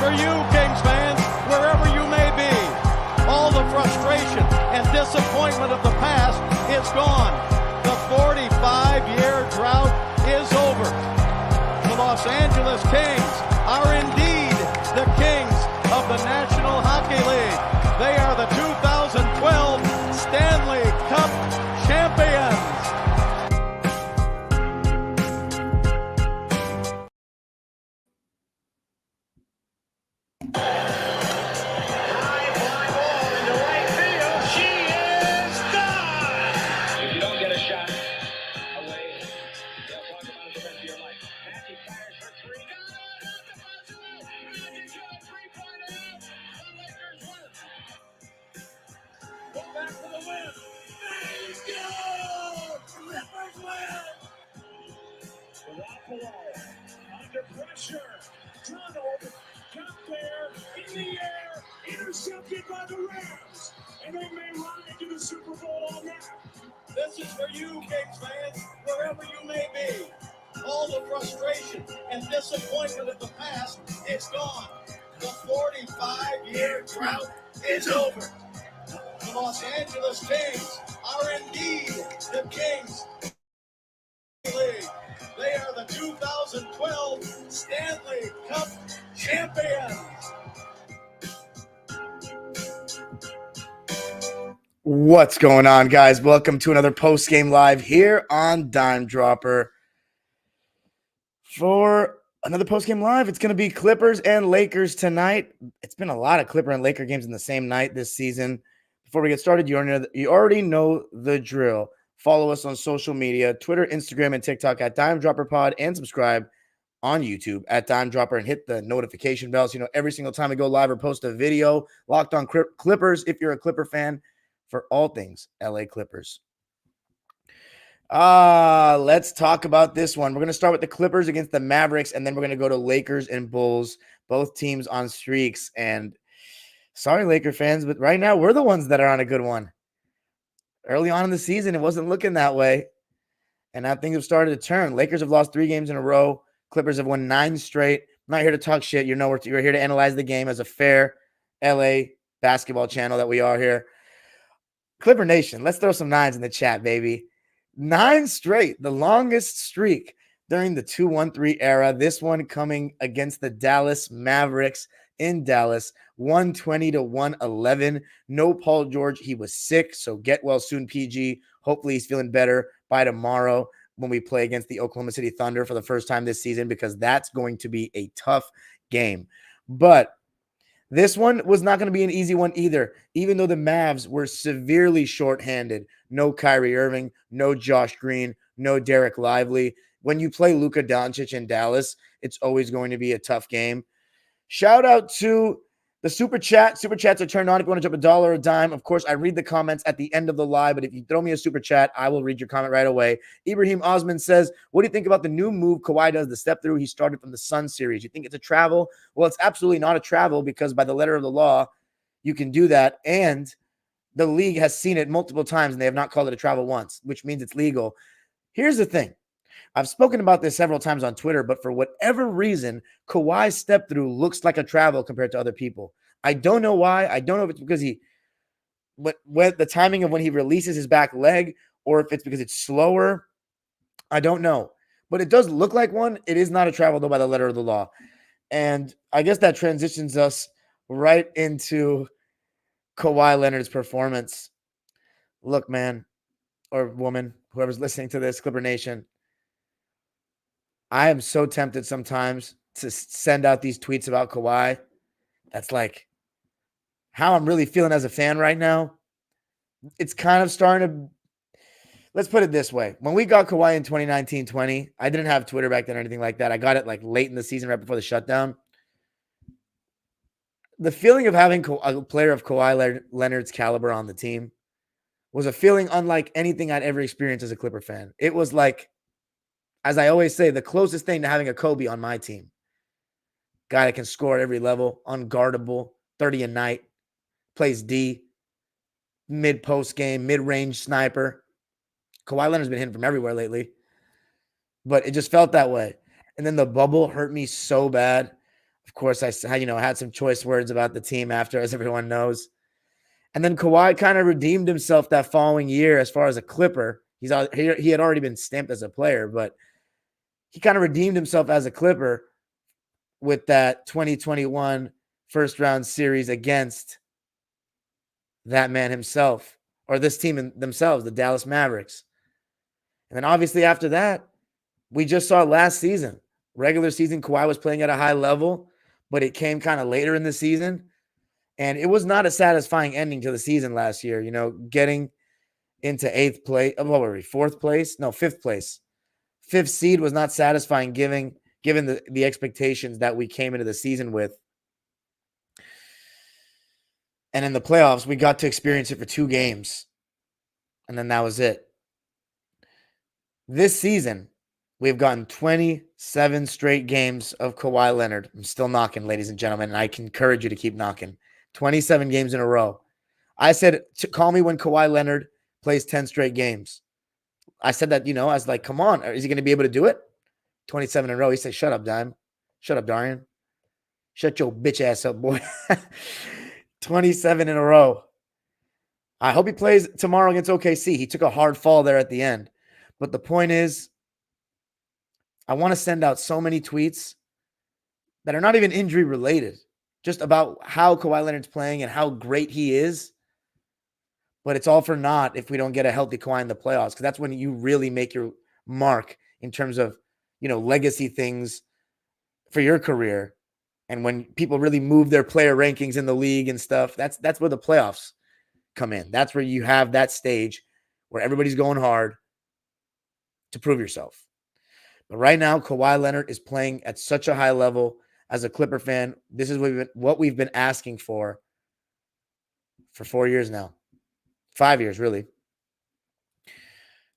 for you, Kings fans, wherever you may be. All the frustration and disappointment of the past is gone. The 45-year drought is over. The Los Angeles Kings are indeed the kings of the National Hockey League. They are the 2012 Stanley Cup champions. Under pressure, Donald got there in the air, intercepted by the Rams, and they may ride to the Super Bowl on that. This is for you, Kings fans, wherever you may be. All the frustration and disappointment of the past is gone. The 45-year drought is over. The Los Angeles Kings are indeed the kings of the league. They are the 2012 Stanley Cup champions. What's going on, guys? Welcome to another post-game live here on Dime Dropper. For another post-game live, it's going to be Clippers and Lakers tonight. It's been a lot of Clipper and Laker games in the same night this season. Before we get started, you already know the drill. Follow us on social media, Twitter, Instagram, and TikTok at Dime Dropper Pod, and subscribe on YouTube at Dime Dropper and hit the notification bell so you know every single time we go live or post a video. Locked on Clippers if you're a Clipper fan for all things LA Clippers. Let's talk about this one. We're going to start with the Clippers against the Mavericks, and then we're going to go to Lakers and Bulls, both teams on streaks. And sorry, Laker fans, but right now we're the ones that are on a good one. Early on in the season, it wasn't looking that way. And now things have started to turn. Lakers have lost 3 games in a row. Clippers have won 9 straight. I'm not here to talk shit. We're here to analyze the game as a fair LA basketball channel that we are here. Clipper Nation, let's throw some 9s in the chat, baby. 9 straight, the longest streak during the 2-1-3 era. This one coming against the Dallas Mavericks in Dallas, 120-111. No Paul George. He was sick, so get well soon, PG. Hopefully he's feeling better by tomorrow when we play against the Oklahoma City Thunder for the first time this season, because that's going to be a tough game. But this one was not going to be an easy one either, even though the Mavs were severely shorthanded. No Kyrie Irving, no Josh Green, no Derek Lively. When you play Luka Doncic in Dallas, it's always going to be a tough game. Shout out to the Super Chat. Super Chats are turned on if you want to drop $1 or a dime. Of course, I read the comments at the end of the live, but if you throw me a Super Chat, I will read your comment right away. Ibrahim Osman says, what do you think about the new move Kawhi does, the step through he started from the Sun series? You think it's a travel? Well, it's absolutely not a travel, because by the letter of the law, you can do that. And the league has seen it multiple times, and they have not called it a travel once, which means it's legal. Here's the thing. I've spoken about this several times on Twitter, but for whatever reason, Kawhi's step through looks like a travel compared to other people. I don't know why. I don't know if it's because the timing of when he releases his back leg, or if it's because it's slower. I don't know, but it does look like one. It is not a travel though by the letter of the law. And I guess that transitions us right into Kawhi Leonard's performance. Look, man, or woman, whoever's listening to this, Clipper Nation, I am so tempted sometimes to send out these tweets about Kawhi. That's like how I'm really feeling as a fan right now. It's kind of starting to, let's put it this way. When we got Kawhi in 2019-20, I didn't have Twitter back then or anything like that. I got it like late in the season, right before the shutdown. The feeling of having a player of Kawhi Leonard's caliber on the team was a feeling unlike anything I'd ever experienced as a Clipper fan. It was like, as I always say, the closest thing to having a Kobe on my team. Guy that can score at every level, unguardable, 30 a night, plays D, mid-post game, mid-range sniper. Kawhi Leonard's been hitting from everywhere lately, but it just felt that way. And then the bubble hurt me so bad. Of course, had some choice words about the team after, as everyone knows. And then Kawhi kind of redeemed himself that following year as far as a Clipper. He had already been stamped as a player, but he kind of redeemed himself as a Clipper with that 2021 first round series against that man himself, or this team themselves, the Dallas Mavericks. And then obviously after that, we just saw last season, regular season, Kawhi was playing at a high level, but it came kind of later in the season. And it was not a satisfying ending to the season last year, getting into eighth place. What were we? Fourth place? No, fifth place. Fifth seed was not satisfying given the expectations that we came into the season with. And in the playoffs, we got to experience it for 2 games. And then that was it. This season, we've gotten 27 straight games of Kawhi Leonard. I'm still knocking, ladies and gentlemen, and I can encourage you to keep knocking. 27 games in a row. I said, call me when Kawhi Leonard plays 10 straight games. I said that, I was like, come on, is he going to be able to do it? 27 in a row. He said, shut up, Dime. Shut up, Darian. Shut your bitch ass up, boy. 27 in a row. I hope he plays tomorrow against OKC. He took a hard fall there at the end. But the point is, I want to send out so many tweets that are not even injury related, just about how Kawhi Leonard's playing and how great he is. But it's all for naught if we don't get a healthy Kawhi in the playoffs, because that's when you really make your mark in terms of, legacy things for your career. And when people really move their player rankings in the league and stuff, that's where the playoffs come in. That's where you have that stage where everybody's going hard to prove yourself. But right now, Kawhi Leonard is playing at such a high level. As a Clipper fan, this is what we've been asking for 4 years now. 5 years, really.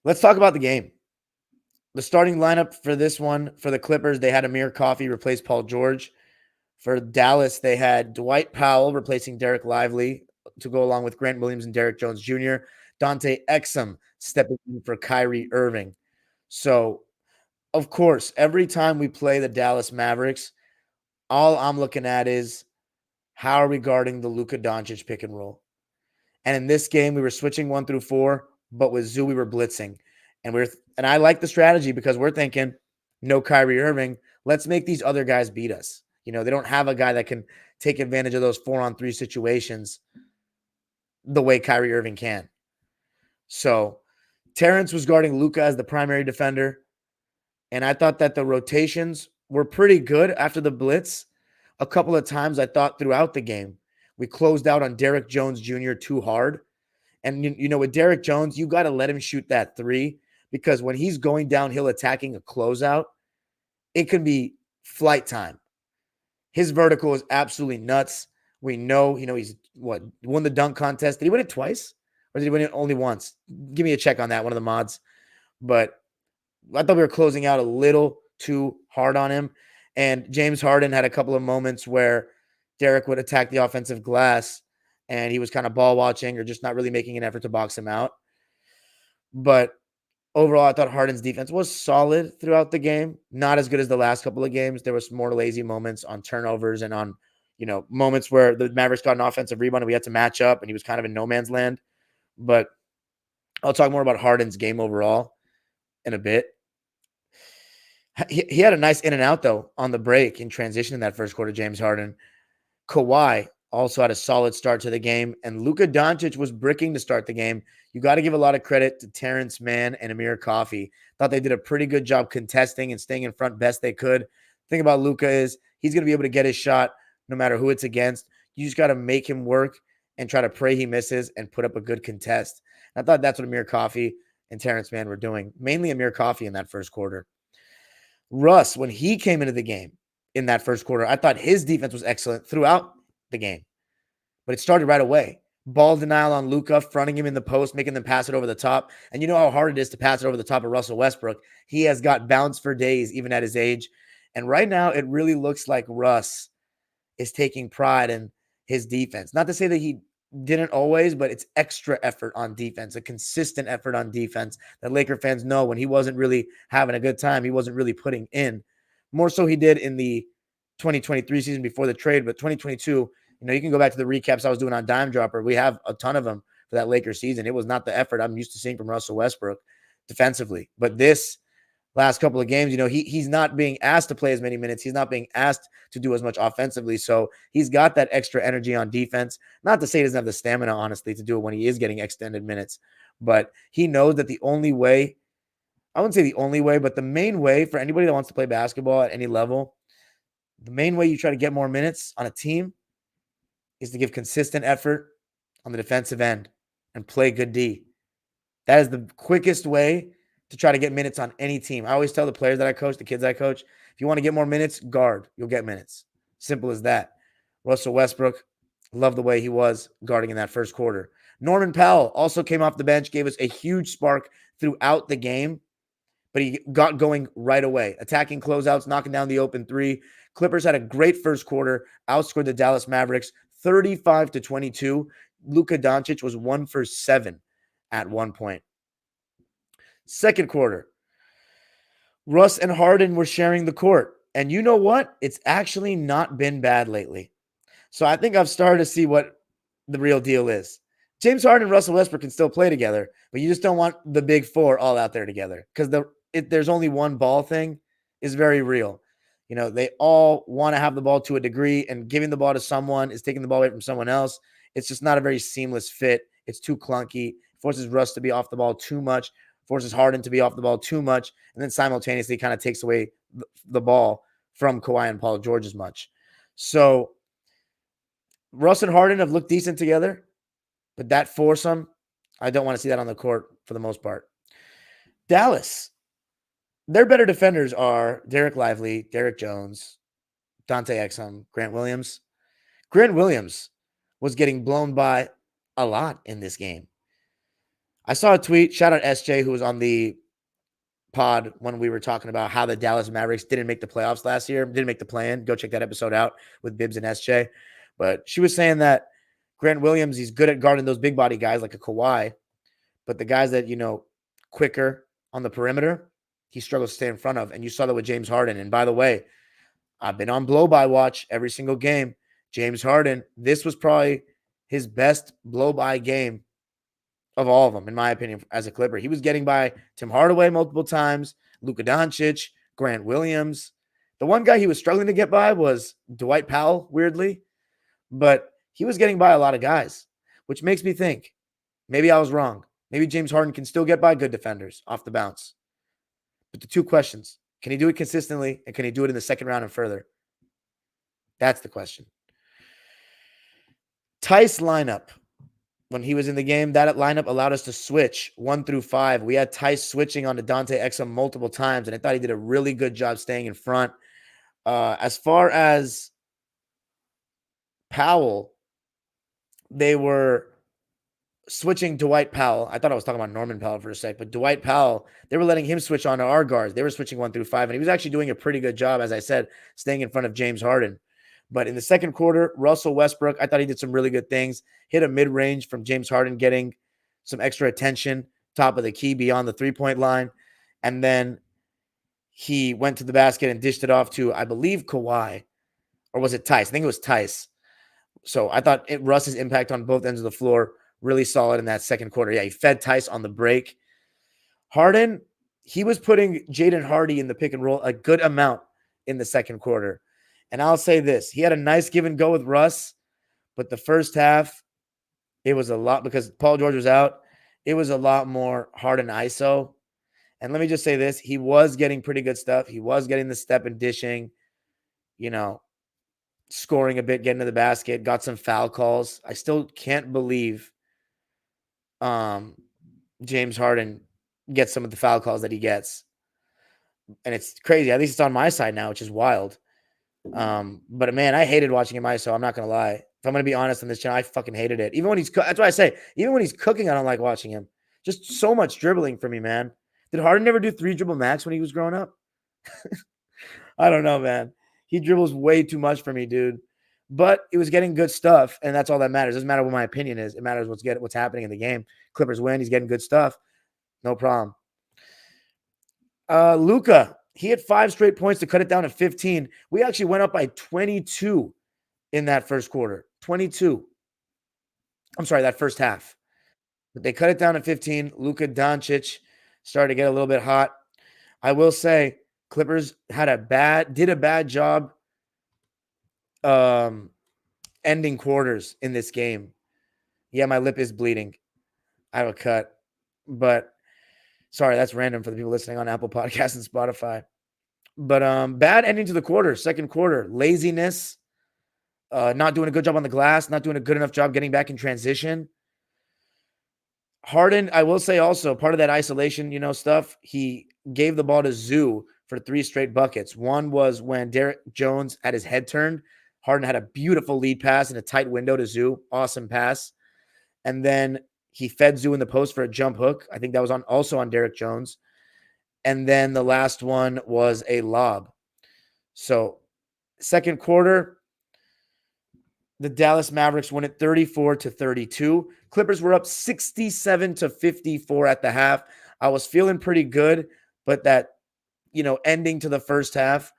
Let's talk about the game. The starting lineup for this one, for the Clippers, they had Amir Coffey replace Paul George. For Dallas, they had Dwight Powell replacing Derek Lively to go along with Grant Williams and Derek Jones Jr. Dante Exum stepping in for Kyrie Irving. So, of course, every time we play the Dallas Mavericks, all I'm looking at is how are we guarding the Luka Doncic pick and roll? And in this game, we were switching 1 through 4, but with Zoo, we were blitzing. And I like the strategy because we're thinking, no Kyrie Irving, let's make these other guys beat us. They don't have a guy that can take advantage of those 4-on-3 situations the way Kyrie Irving can. So Terrence was guarding Luka as the primary defender. And I thought that the rotations were pretty good after the blitz. A couple of times I thought throughout the game, we closed out on Derek Jones Jr. too hard. And, with Derek Jones, you got to let him shoot that 3 because when he's going downhill attacking a closeout, it can be flight time. His vertical is absolutely nuts. We know, he's won the dunk contest. Did he win it twice? Or did he win it only once? Give me a check on that, one of the mods. But I thought we were closing out a little too hard on him. And James Harden had a couple of moments where Derek would attack the offensive glass and he was kind of ball watching or just not really making an effort to box him out. But overall, I thought Harden's defense was solid throughout the game. Not as good as the last couple of games. There was more lazy moments on turnovers and on, moments where the Mavericks got an offensive rebound and we had to match up and he was kind of in no man's land. But I'll talk more about Harden's game overall in a bit. He had a nice in and out, though, on the break in transition in that first quarter, James Harden. Kawhi also had a solid start to the game, and Luka Doncic was bricking to start the game. You got to give a lot of credit to Terrence Mann and Amir Coffey. Thought they did a pretty good job contesting and staying in front best they could. The thing about Luka is he's going to be able to get his shot no matter who it's against. You just got to make him work and try to pray he misses and put up a good contest. And I thought that's what Amir Coffey and Terrence Mann were doing, mainly Amir Coffey in that first quarter. Russ, when he came into the game in that first quarter, I thought his defense was excellent throughout the game. But it started right away. Ball denial on Luka, fronting him in the post, making them pass it over the top. And you know how hard it is to pass it over the top of Russell Westbrook. He has got bounce for days, even at his age. And right now, it really looks like Russ is taking pride in his defense. Not to say that he didn't always, but it's extra effort on defense, a consistent effort on defense that Laker fans know when he wasn't really having a good time, he wasn't really putting in. More so he did in the 2023 season before the trade, but 2022, you can go back to the recaps I was doing on Dime Dropper. We have a ton of them for that Lakers season. It was not the effort I'm used to seeing from Russell Westbrook defensively. But this last couple of games, he's not being asked to play as many minutes. He's not being asked to do as much offensively. So he's got that extra energy on defense. Not to say he doesn't have the stamina, honestly, to do it when he is getting extended minutes. But he knows that the only way, I wouldn't say the only way, but the main way for anybody that wants to play basketball at any level, the main way you try to get more minutes on a team is to give consistent effort on the defensive end and play good D. That is the quickest way to try to get minutes on any team. I always tell the players that I coach, the kids I coach, if you want to get more minutes, guard. You'll get minutes. Simple as that. Russell Westbrook, love the way he was guarding in that first quarter. Norman Powell also came off the bench, gave us a huge spark throughout the game, but he got going right away, attacking closeouts, knocking down the open three. Clippers had a great first quarter, outscored the Dallas Mavericks 35-22. Luka Doncic was 1 for 7 at one point. Second quarter, Russ and Harden were sharing the court. And you know what? It's actually not been bad lately. So I think I've started to see what the real deal is. James Harden and Russell Westbrook can still play together, but you just don't want the big four all out there together because there's only one ball thing is very real. They all want to have the ball to a degree, and giving the ball to someone is taking the ball away from someone else. It's just not a very seamless fit. It's too clunky. It forces Russ to be off the ball too much, forces Harden to be off the ball too much, and then simultaneously kind of takes away the ball from Kawhi and Paul George as much. So Russ and Harden have looked decent together, but that foursome, I don't want to see that on the court for the most part. Dallas, their better defenders are Derek Lively, Derek Jones, Dante Exum, Grant Williams. Grant Williams was getting blown by a lot in this game. I saw a tweet, shout out SJ, who was on the pod when we were talking about how the Dallas Mavericks didn't make the playoffs last year, didn't make the play-in. Go check that episode out with Bibbs and SJ. But she was saying that Grant Williams, he's good at guarding those big body guys like a Kawhi, but the guys that, quicker on the perimeter, he struggles to stay in front of. And you saw that with James Harden. And by the way, I've been on blow-by watch every single game. James Harden, this was probably his best blow-by game of all of them, in my opinion, as a Clipper. He was getting by Tim Hardaway multiple times, Luka Doncic, Grant Williams. The one guy he was struggling to get by was Dwight Powell, weirdly. But he was getting by a lot of guys, which makes me think maybe I was wrong. Maybe James Harden can still get by good defenders off the bounce. But the two questions, can he do it consistently, and can he do it in the second round and further? That's the question. Tice lineup. When he was in the game, that lineup allowed us to switch 1 through 5. We had Tice switching onto Dante Exum multiple times, and I thought he did a really good job staying in front. As far as Powell, they were switching Dwight Powell. I thought I was talking about Norman Powell for a sec, but Dwight Powell, they were letting him switch onto our guards. They were switching 1 through 5, and he was actually doing a pretty good job, as I said, staying in front of James Harden. But in the second quarter, Russell Westbrook, I thought he did some really good things. Hit a mid-range from James Harden, getting some extra attention, top of the key beyond the three-point line. And then he went to the basket and dished it off to, I believe, Kawhi. Or was it Tice? I think it was Tice. So I thought Russ's impact on both ends of the floor really solid in that second quarter. Yeah, he fed Tice on the break. Harden, he was putting Jaden Hardy in the pick and roll a good amount in the second quarter. And I'll say this, he had a nice give and go with Russ, but the first half, it was a lot, because Paul George was out, it was a lot more Harden ISO. And let me just say this, he was getting pretty good stuff. He was getting the step and dishing, scoring a bit, getting to the basket, got some foul calls. I still can't believe James Harden gets some of the foul calls that he gets. And it's crazy. At least it's on my side now, which is wild. But man, I hated watching him ISO. I'm not going to lie. If I'm going to be honest on this channel, I fucking hated it. Even when that's why I say, even when he's cooking, I don't like watching him. Just so much dribbling for me, man. Did Harden never do 3 dribble max when he was growing up? I don't know, man. He dribbles way too much for me, dude. But it was getting good stuff, and that's all that matters. It doesn't matter what my opinion is. It matters what's happening in the game. Clippers win. He's getting good stuff. No problem. Luka, He had 5 straight points to cut it down to 15. We actually went up by 22 in that first quarter. 22. I'm sorry, that first half. But they cut it down to 15. Luka Doncic started to get a little bit hot. I will say Clippers did a bad job ending quarters in this game. Yeah, my lip is bleeding. I have a cut. But sorry, that's random for the people listening on Apple Podcasts and Spotify. But bad ending to the quarter, second quarter. Laziness, not doing a good job on the glass, not doing a good enough job getting back in transition. Harden, I will say also, part of that isolation, stuff, he gave the ball to Zoo for 3 straight buckets. One was when Derek Jones had his head turned. Harden had a beautiful lead pass in a tight window to Zoo. Awesome pass. And then he fed Zoo in the post for a jump hook. I think that was also on Derek Jones. And then the last one was a lob. So second quarter, the Dallas Mavericks won it 34-32. Clippers were up 67-54 at the half. I was feeling pretty good, but that, ending to the first half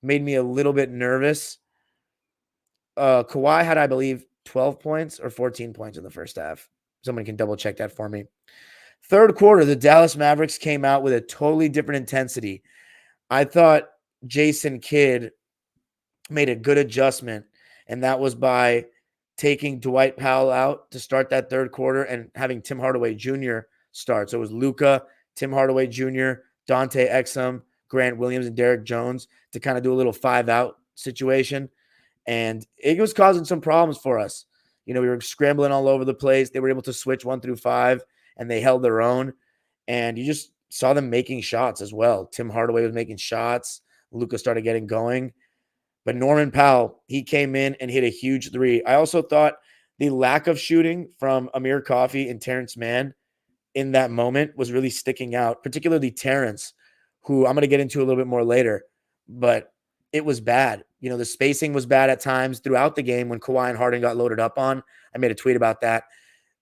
made me a little bit nervous. Kawhi had, I believe, 12 points or 14 points in the first half. Someone can double check that for me. Third quarter, the Dallas Mavericks came out with a totally different intensity. I thought Jason Kidd made a good adjustment, and that was by taking Dwight Powell out to start that third quarter and having Tim Hardaway Jr. start. So it was Luka, Tim Hardaway Jr., Dante Exum, Grant Williams, and Derek Jones to kind of do a little 5-out situation. And it was causing some problems for us. We were scrambling all over the place. They were able to switch 1 through 5, and they held their own. And you just saw them making shots as well. Tim Hardaway was making shots. Luka started getting going. But Norman Powell, he came in and hit a huge 3. I also thought the lack of shooting from Amir Coffey and Terrence Mann in that moment was really sticking out, particularly Terrence, who I'm going to get into a little bit more later. But it was bad. The spacing was bad at times throughout the game when Kawhi and Harden got loaded up on. I made a tweet about that.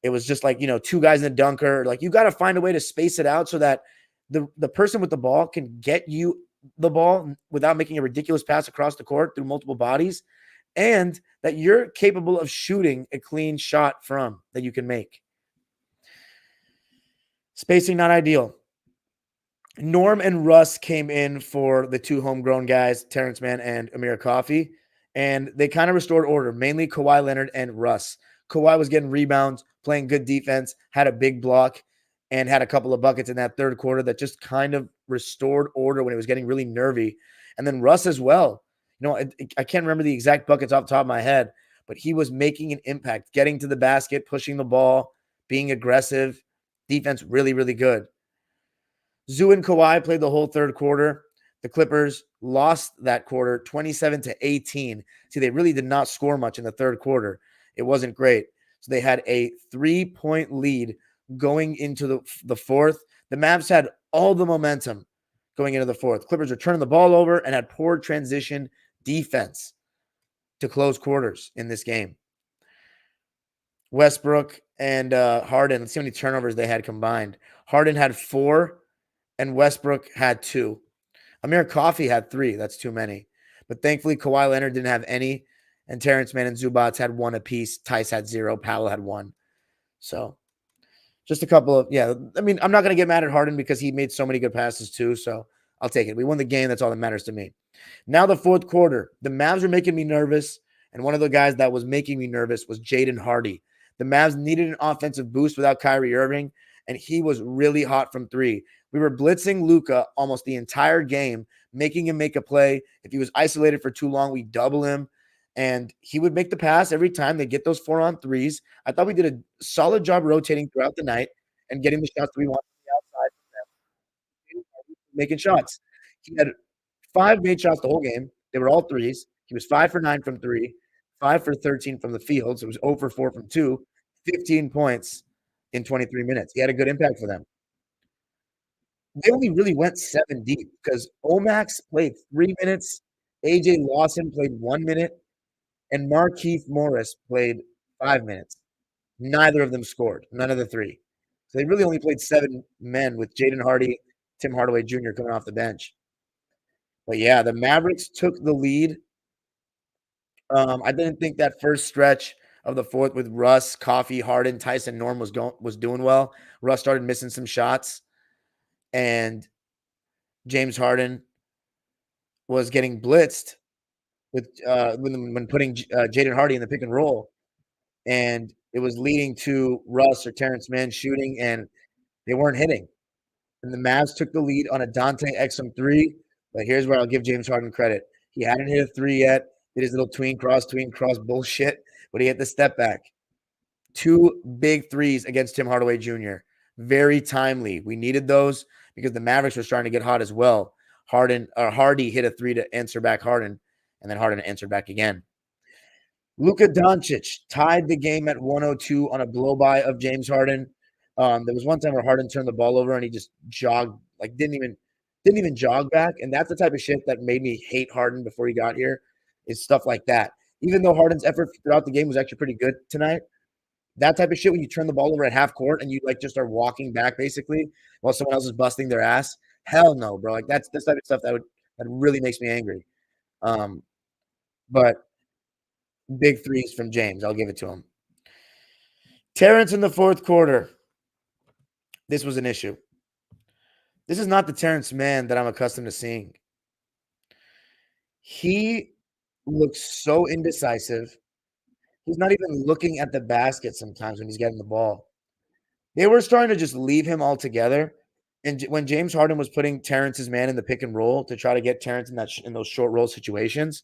It was just like, 2 guys in the dunker. Like, you got to find a way to space it out so that the person with the ball can get you the ball without making a ridiculous pass across the court through multiple bodies, and that you're capable of shooting a clean shot from that you can make. Spacing not ideal. Norm and Russ came in for the 2 homegrown guys, Terrence Mann and Amir Coffey, and they kind of restored order, mainly Kawhi Leonard and Russ. Kawhi was getting rebounds, playing good defense, had a big block, and had a couple of buckets in that third quarter that just kind of restored order when it was getting really nervy. And then Russ as well. I can't remember the exact buckets off the top of my head, but he was making an impact, getting to the basket, pushing the ball, being aggressive. Defense really, really good. Zoo and Kawhi played the whole third quarter. The Clippers lost that quarter 27-18. See, they really did not score much in the third quarter. It wasn't great. So they had a 3-point lead going into the fourth. The Mavs had all the momentum going into the fourth. Clippers were turning the ball over and had poor transition defense to close quarters in this game. Westbrook and Harden, let's see how many turnovers they had combined. Harden had 4 and Westbrook had 2. Amir Coffey had 3. That's too many. But thankfully, Kawhi Leonard didn't have any, and Terrence Mann and Zubats had 1 apiece. Tice had 0. Powell had 1. So just a couple of, I'm not going to get mad at Harden because he made so many good passes too, so I'll take it. We won the game. That's all that matters to me. Now the fourth quarter. The Mavs are making me nervous, and one of the guys that was making me nervous was Jaden Hardy. The Mavs needed an offensive boost without Kyrie Irving, and he was really hot from 3. We were blitzing Luka almost the entire game, making him make a play. If he was isolated for too long, we double him, and he would make the pass every time. They get those 4-on-3s. I thought we did a solid job rotating throughout the night and getting the shots that we wanted on the outside, making shots. He had 5 made shots the whole game. They were all threes. He was 5 for 9 from 3, 5 for 13 from the field. So it was 0 for 4 from 2, 15 points in 23 minutes. He had a good impact for them. They only really went 7 deep because Omax played 3 minutes, AJ Lawson played 1 minute, and Markieff Morris played 5 minutes. Neither of them scored, none of the 3. So they really only played 7 men with Jaden Hardy, Tim Hardaway Jr. coming off the bench. But yeah, the Mavericks took the lead. I didn't think that first stretch of the fourth with Russ, Coffee, Harden, Tyson, Norm was doing well. Russ started missing some shots, and James Harden was getting blitzed with when putting Jaden Hardy in the pick and roll, and it was leading to Russ or Terrence Mann shooting, and they weren't hitting. And the Mavs took the lead on a Dante Exum three. But here's where I'll give James Harden credit. He hadn't hit a three yet. Did his little tween cross bullshit, but he hit the step back. 2 big threes against Tim Hardaway Jr. Very timely. We needed those because the Mavericks were starting to get hot as well. Hardy hit a three to answer back Harden, and then Harden answered back again. Luka Doncic tied the game at 102 on a blow by of James Harden. There was one time where Harden turned the ball over and he just jogged, like didn't even jog back. And that's the type of shit that made me hate Harden before he got here, is stuff like that. Even though Harden's effort throughout the game was actually pretty good tonight, that type of shit when you turn the ball over at half court and you like just are walking back basically while someone else is busting their ass. Hell no, bro. Like that's this type of stuff that really makes me angry. But big threes from James. I'll give it to him. Terrence in the fourth quarter. This was an issue. This is not the Terrence Mann that I'm accustomed to seeing. He looks so indecisive. He's not even looking at the basket sometimes when he's getting the ball. They were starting to just leave him altogether. And when James Harden was putting Terrence's man in the pick and roll to try to get Terrence in those short roll situations,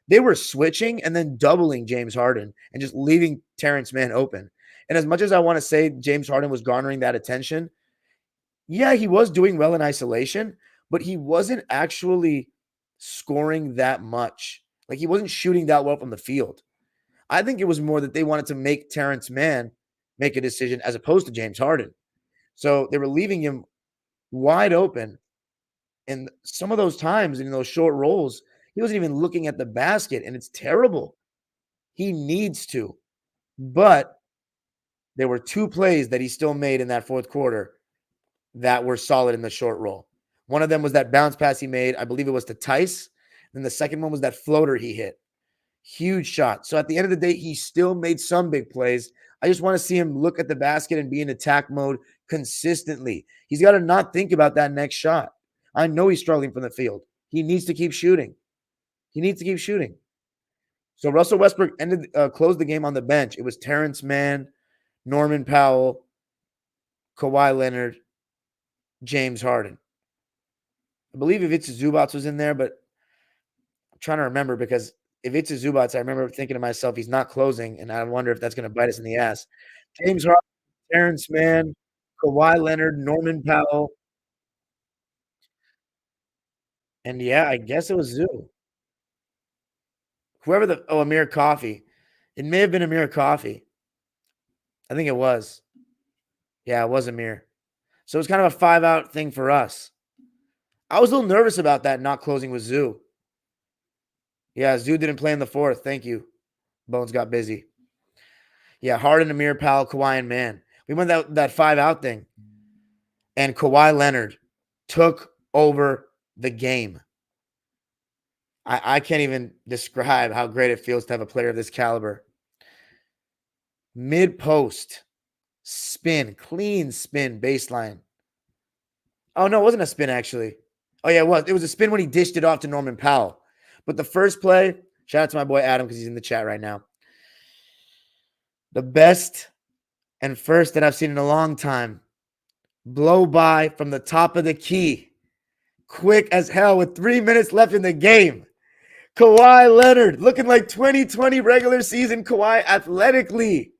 they were switching and then doubling James Harden and just leaving Terrence Mann open. And as much as I want to say James Harden was garnering that attention, yeah, he was doing well in isolation, but he wasn't actually scoring that much. Like he wasn't shooting that well from the field. I think it was more that they wanted to make Terrence Mann make a decision as opposed to James Harden. So they were leaving him wide open. And some of those times in those short rolls, he wasn't even looking at the basket, and it's terrible. He needs to. But there were 2 plays that he still made in that fourth quarter that were solid in the short roll. One of them was that bounce pass he made. I believe it was to Tice. And the second one was that floater he hit. Huge shot. So at the end of the day, he still made some big plays. I just want to see him look at the basket and be in attack mode consistently. He's got to not think about that next shot. I know he's struggling from the field. He needs to keep shooting. So Russell Westbrook closed the game on the bench. It was Terrence Mann, Norman Powell, Kawhi Leonard, James Harden. I believe Ivica Zubac was in there, but I'm trying to remember because Ivica Zubac, I remember thinking to myself, he's not closing, and I wonder if that's going to bite us in the ass. James Harden, Terrence Mann, Kawhi Leonard, Norman Powell, and yeah, I guess it was Zoo. Whoever Amir Coffee. It may have been Amir Coffee. I think it was. Yeah, it was Amir. So it was kind of a 5-out thing for us. I was a little nervous about that not closing with Zoo. Yeah, Zoo didn't play in the fourth. Thank you. Bones got busy. Yeah, Harden, Amir, Powell, Kawhi, and Mann. We went that 5-out thing. And Kawhi Leonard took over the game. I can't even describe how great it feels to have a player of this caliber. Mid-post, spin, clean spin, baseline. Oh, no, it wasn't a spin, actually. Oh, yeah, it was. It was a spin when he dished it off to Norman Powell. But the first play, shout out to my boy Adam because he's in the chat right now. The best and first that I've seen in a long time. Blow by from the top of the key. Quick as hell with 3 minutes left in the game. Kawhi Leonard looking like 2020 regular season Kawhi athletically.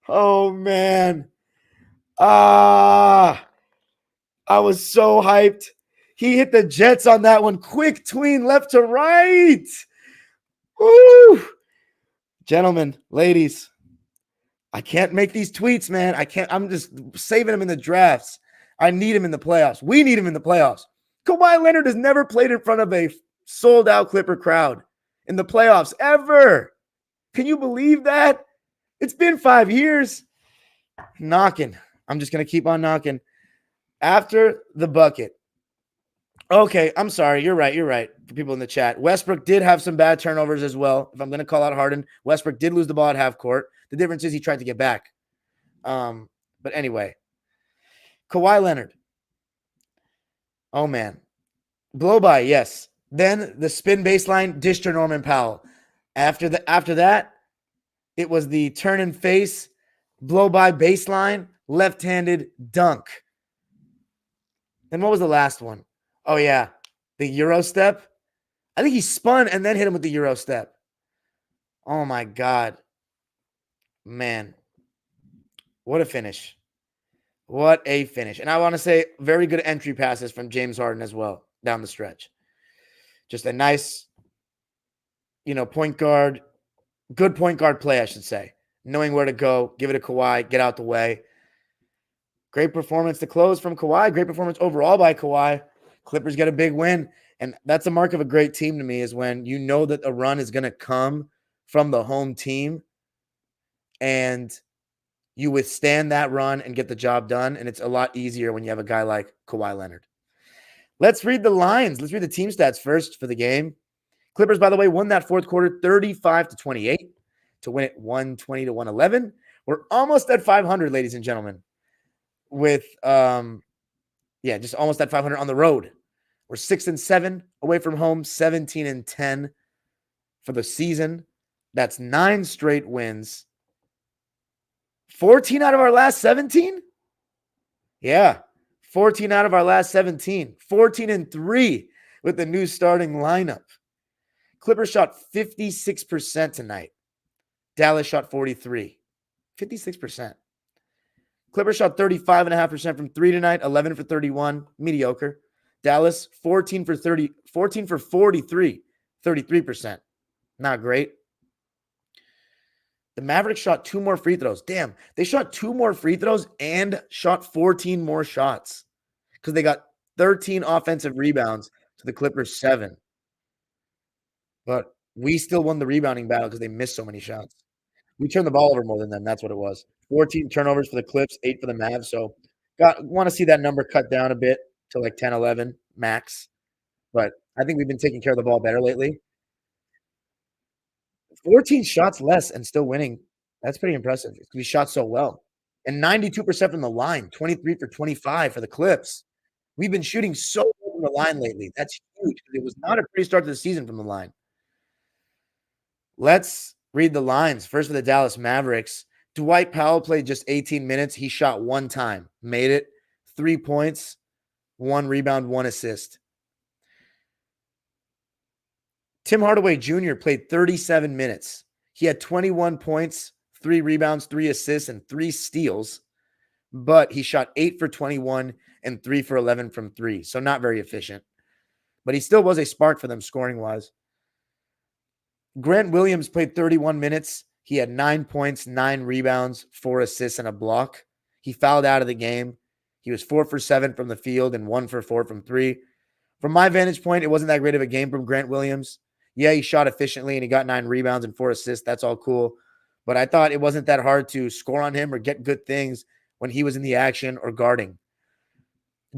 Oh, man. I was so hyped. He hit the Jets on that one. Quick tween left to right. Woo! Gentlemen, ladies, I can't make these tweets, man. I can't. I'm just saving him in the drafts. I need him in the playoffs. We need him in the playoffs. Kawhi Leonard has never played in front of a sold-out Clipper crowd in the playoffs ever. Can you believe that? It's been 5 years. Knocking. I'm just going to keep on knocking. After the bucket, Okay, I'm sorry. You're right. You're right. For people in the chat, Westbrook did have some bad turnovers as well. If I'm going to call out Harden, Westbrook did lose the ball at half court. The difference is he tried to get back. But anyway, Kawhi Leonard. Oh man, blow by, yes. Then the spin baseline dish to Norman Powell. After that, it was the turn and face, blow by baseline, left-handed dunk. Then what was the last one? Oh yeah, the Euro step. I think he spun and then hit him with the Euro step. Oh my God. Man. What a finish. What a finish. And I want to say very good entry passes from James Harden as well down the stretch. Just a nice, point guard, good point guard play, I should say. Knowing where to go, give it to Kawhi, get out the way. Great performance to close from Kawhi. Great performance overall by Kawhi. Clippers get a big win. And that's a mark of a great team to me, is when you know that a run is going to come from the home team and you withstand that run and get the job done. And it's a lot easier when you have a guy like Kawhi Leonard. Let's read the lines. Let's read the team stats first for the game. Clippers, by the way, won that fourth quarter 35-28 to win it 120-111. We're almost at 500, ladies and gentlemen, with just almost at 500 on the road. We're 6-7 away from home, 17-10 for the season. That's 9 straight wins. 14 out of our last 17? Yeah, 14 out of our last 17. 14-3 with the new starting lineup. Clippers shot 56% tonight. Dallas shot 43. 56%. Clippers shot 35.5% from 3 tonight, 11 for 31, mediocre. Dallas 14 for 43, 33%. Not great. The Mavericks shot 2 more free throws. Damn, they shot 2 more free throws and shot 14 more shots because they got 13 offensive rebounds to the Clippers 7. But we still won the rebounding battle because they missed so many shots. We turned the ball over more than them. That's what it was. 14 turnovers for the Clips, 8 for the Mavs. So want to see that number cut down a bit to like 10, 11 max. But I think we've been taking care of the ball better lately. 14 shots less and still winning. That's pretty impressive because we shot so well. And 92% from the line, 23 for 25 for the Clips. We've been shooting so well from the line lately. That's huge. It was not a pretty start to the season from the line. Let's read the lines. First for the Dallas Mavericks. Dwight Powell played just 18 minutes. He shot 1 time, made it, 3 points, 1 rebound, 1 assist. Tim Hardaway Jr. played 37 minutes. He had 21 points, 3 rebounds, 3 assists, and 3 steals, but he shot 8 for 21 and 3 for 11 from 3, so not very efficient. But he still was a spark for them scoring-wise. Grant Williams played 31 minutes. He had 9 points, 9 rebounds, 4 assists, and a block. He fouled out of the game. He was 4 for 7 from the field and 1 for 4 from 3. From my vantage point, it wasn't that great of a game from Grant Williams. Yeah, he shot efficiently and he got 9 rebounds and 4 assists. That's all cool. But I thought it wasn't that hard to score on him or get good things when he was in the action or guarding.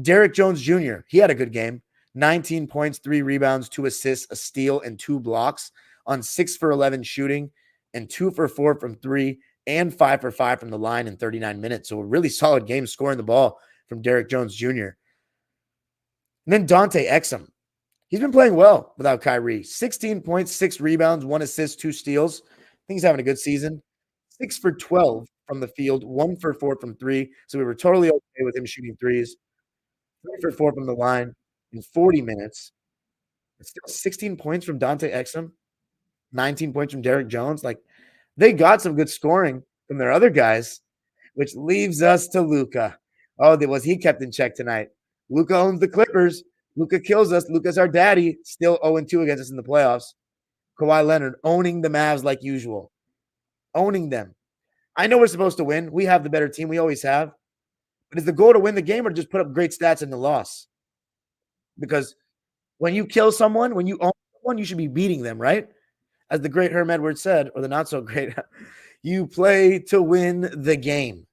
Derrick Jones Jr., he had a good game. 19 points, 3 rebounds, 2 assists, a steal, and 2 blocks on 6 for 11 shooting and 2 for 4 from 3 and 5 for 5 from the line in 39 minutes. So a really solid game scoring the ball from Derrick Jones Jr. And then Dante Exum. He's been playing well without Kyrie. 16 points, 6 rebounds, 1 assist, 2 steals. I think he's having a good season. 6 for 12 from the field, 1 for 4 from 3. So we were totally okay with him shooting threes. 3 for 4 from the line in 40 minutes. It's still 16 points from Dante Exum, 19 points from Derrick Jones. Like, they got some good scoring from their other guys, which leaves us to Luka. Oh, was he kept in check tonight? Luka owns the Clippers. Luka kills us. Luka's our daddy. Still 0-2 against us in the playoffs. Kawhi Leonard owning the Mavs like usual. Owning them. I know we're supposed to win. We have the better team. We always have. But is the goal to win the game or just put up great stats in the loss? Because when you kill someone, when you own someone, you should be beating them, right? As the great Herm Edwards said, or the not so great, you play to win the game.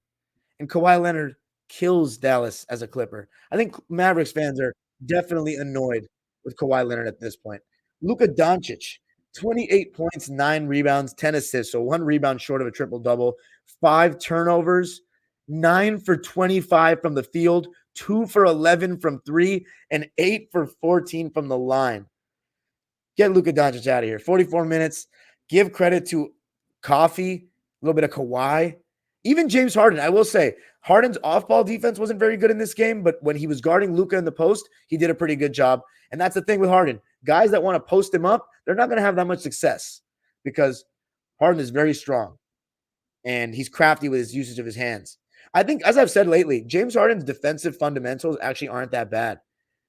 And Kawhi Leonard kills Dallas as a Clipper. I think Mavericks fans are definitely annoyed with Kawhi Leonard at this point. Luka Doncic, 28 points, 9 rebounds, 10 assists, so 1 rebound short of a triple-double, 5 turnovers, 9 for 25 from the field, 2 for 11 from 3, and 8 for 14 from the line. Get Luka Doncic out of here. 44 minutes. Give credit to Coffee, a little bit of Kawhi, even James Harden. I will say Harden's off-ball defense wasn't very good in this game, but when he was guarding Luka in the post, he did a pretty good job. And that's the thing with Harden. Guys that want to post him up, they're not going to have that much success because Harden is very strong and he's crafty with his usage of his hands. I think, as I've said lately, James Harden's defensive fundamentals actually aren't that bad.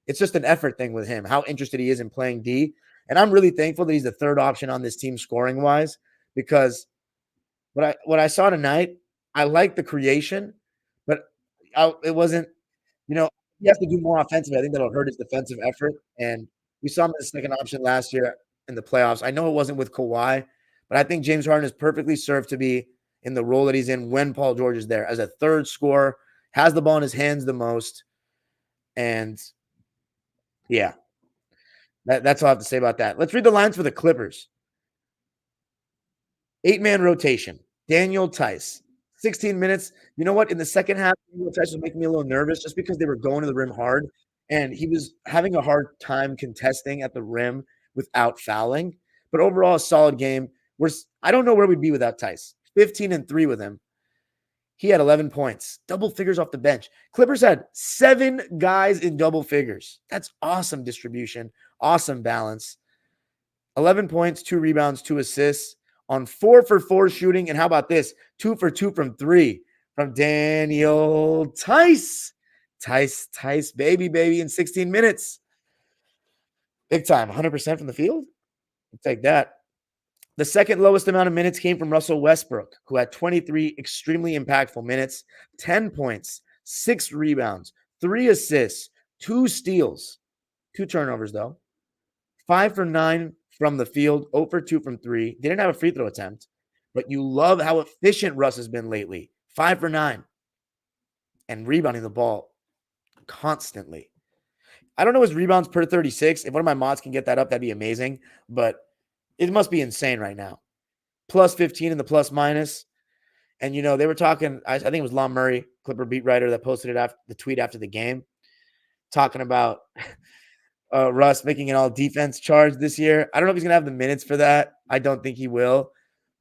It's just an effort thing with him, how interested he is in playing D. And I'm really thankful that he's the third option on this team scoring wise, because what I saw tonight, I like the creation, but it wasn't, you know, he has to do more offensively. I think that'll hurt his defensive effort. And we saw him as the second option last year in the playoffs. I know it wasn't with Kawhi, but I think James Harden is perfectly served to be in the role that he's in when Paul George is there as a third scorer, has the ball in his hands the most. And yeah, that's all I have to say about that. Let's read the lines for the Clippers. 8-man rotation. Daniel Tice, 16 minutes. You know what? In the second half, Daniel Tice was making me a little nervous just because they were going to the rim hard, and he was having a hard time contesting at the rim without fouling. But overall, a solid game. I don't know where we'd be without Tice. 15-3 with him. He had 11 points, double figures off the bench. Clippers had 7 guys in double figures. That's awesome distribution, awesome balance. 11 points, 2 rebounds, 2 assists on 4 for 4 shooting. And how about this? 2 for 2 from 3 from Daniel Tice. Tice, baby, in 16 minutes. Big time, 100% from the field. I'll take that. The second lowest amount of minutes came from Russell Westbrook, who had 23 extremely impactful minutes, 10 points, 6 rebounds, 3 assists, 2 steals, 2 turnovers, though. 5 for 9 from the field, 0 for 2 from 3. Didn't have a free throw attempt, but you love how efficient Russ has been lately. 5 for 9 and rebounding the ball constantly. I don't know his rebounds per 36. If one of my mods can get that up, that'd be amazing, but it must be insane right now. Plus 15 in the plus minus. And, they were talking, I think it was Lon Murray, Clipper beat writer, that posted it after the tweet after the game, talking about Russ making an all defense charge this year. I don't know if he's going to have the minutes for that. I don't think he will.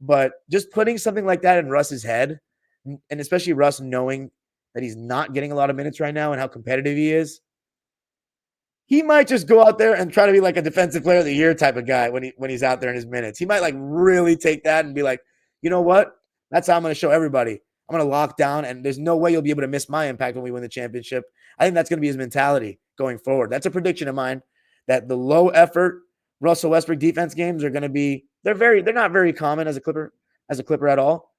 But just putting something like that in Russ's head, and especially Russ knowing that he's not getting a lot of minutes right now and how competitive he is, he might just go out there and try to be like a defensive player of the year type of guy when he's out there in his minutes. He might like really take that and be like, you know what? That's how I'm going to show everybody. I'm going to lock down, and there's no way you'll be able to miss my impact when we win the championship. I think that's going to be his mentality going forward. That's a prediction of mine, that the low effort Russell Westbrook defense games are going to be, they're not very common as a Clipper at all,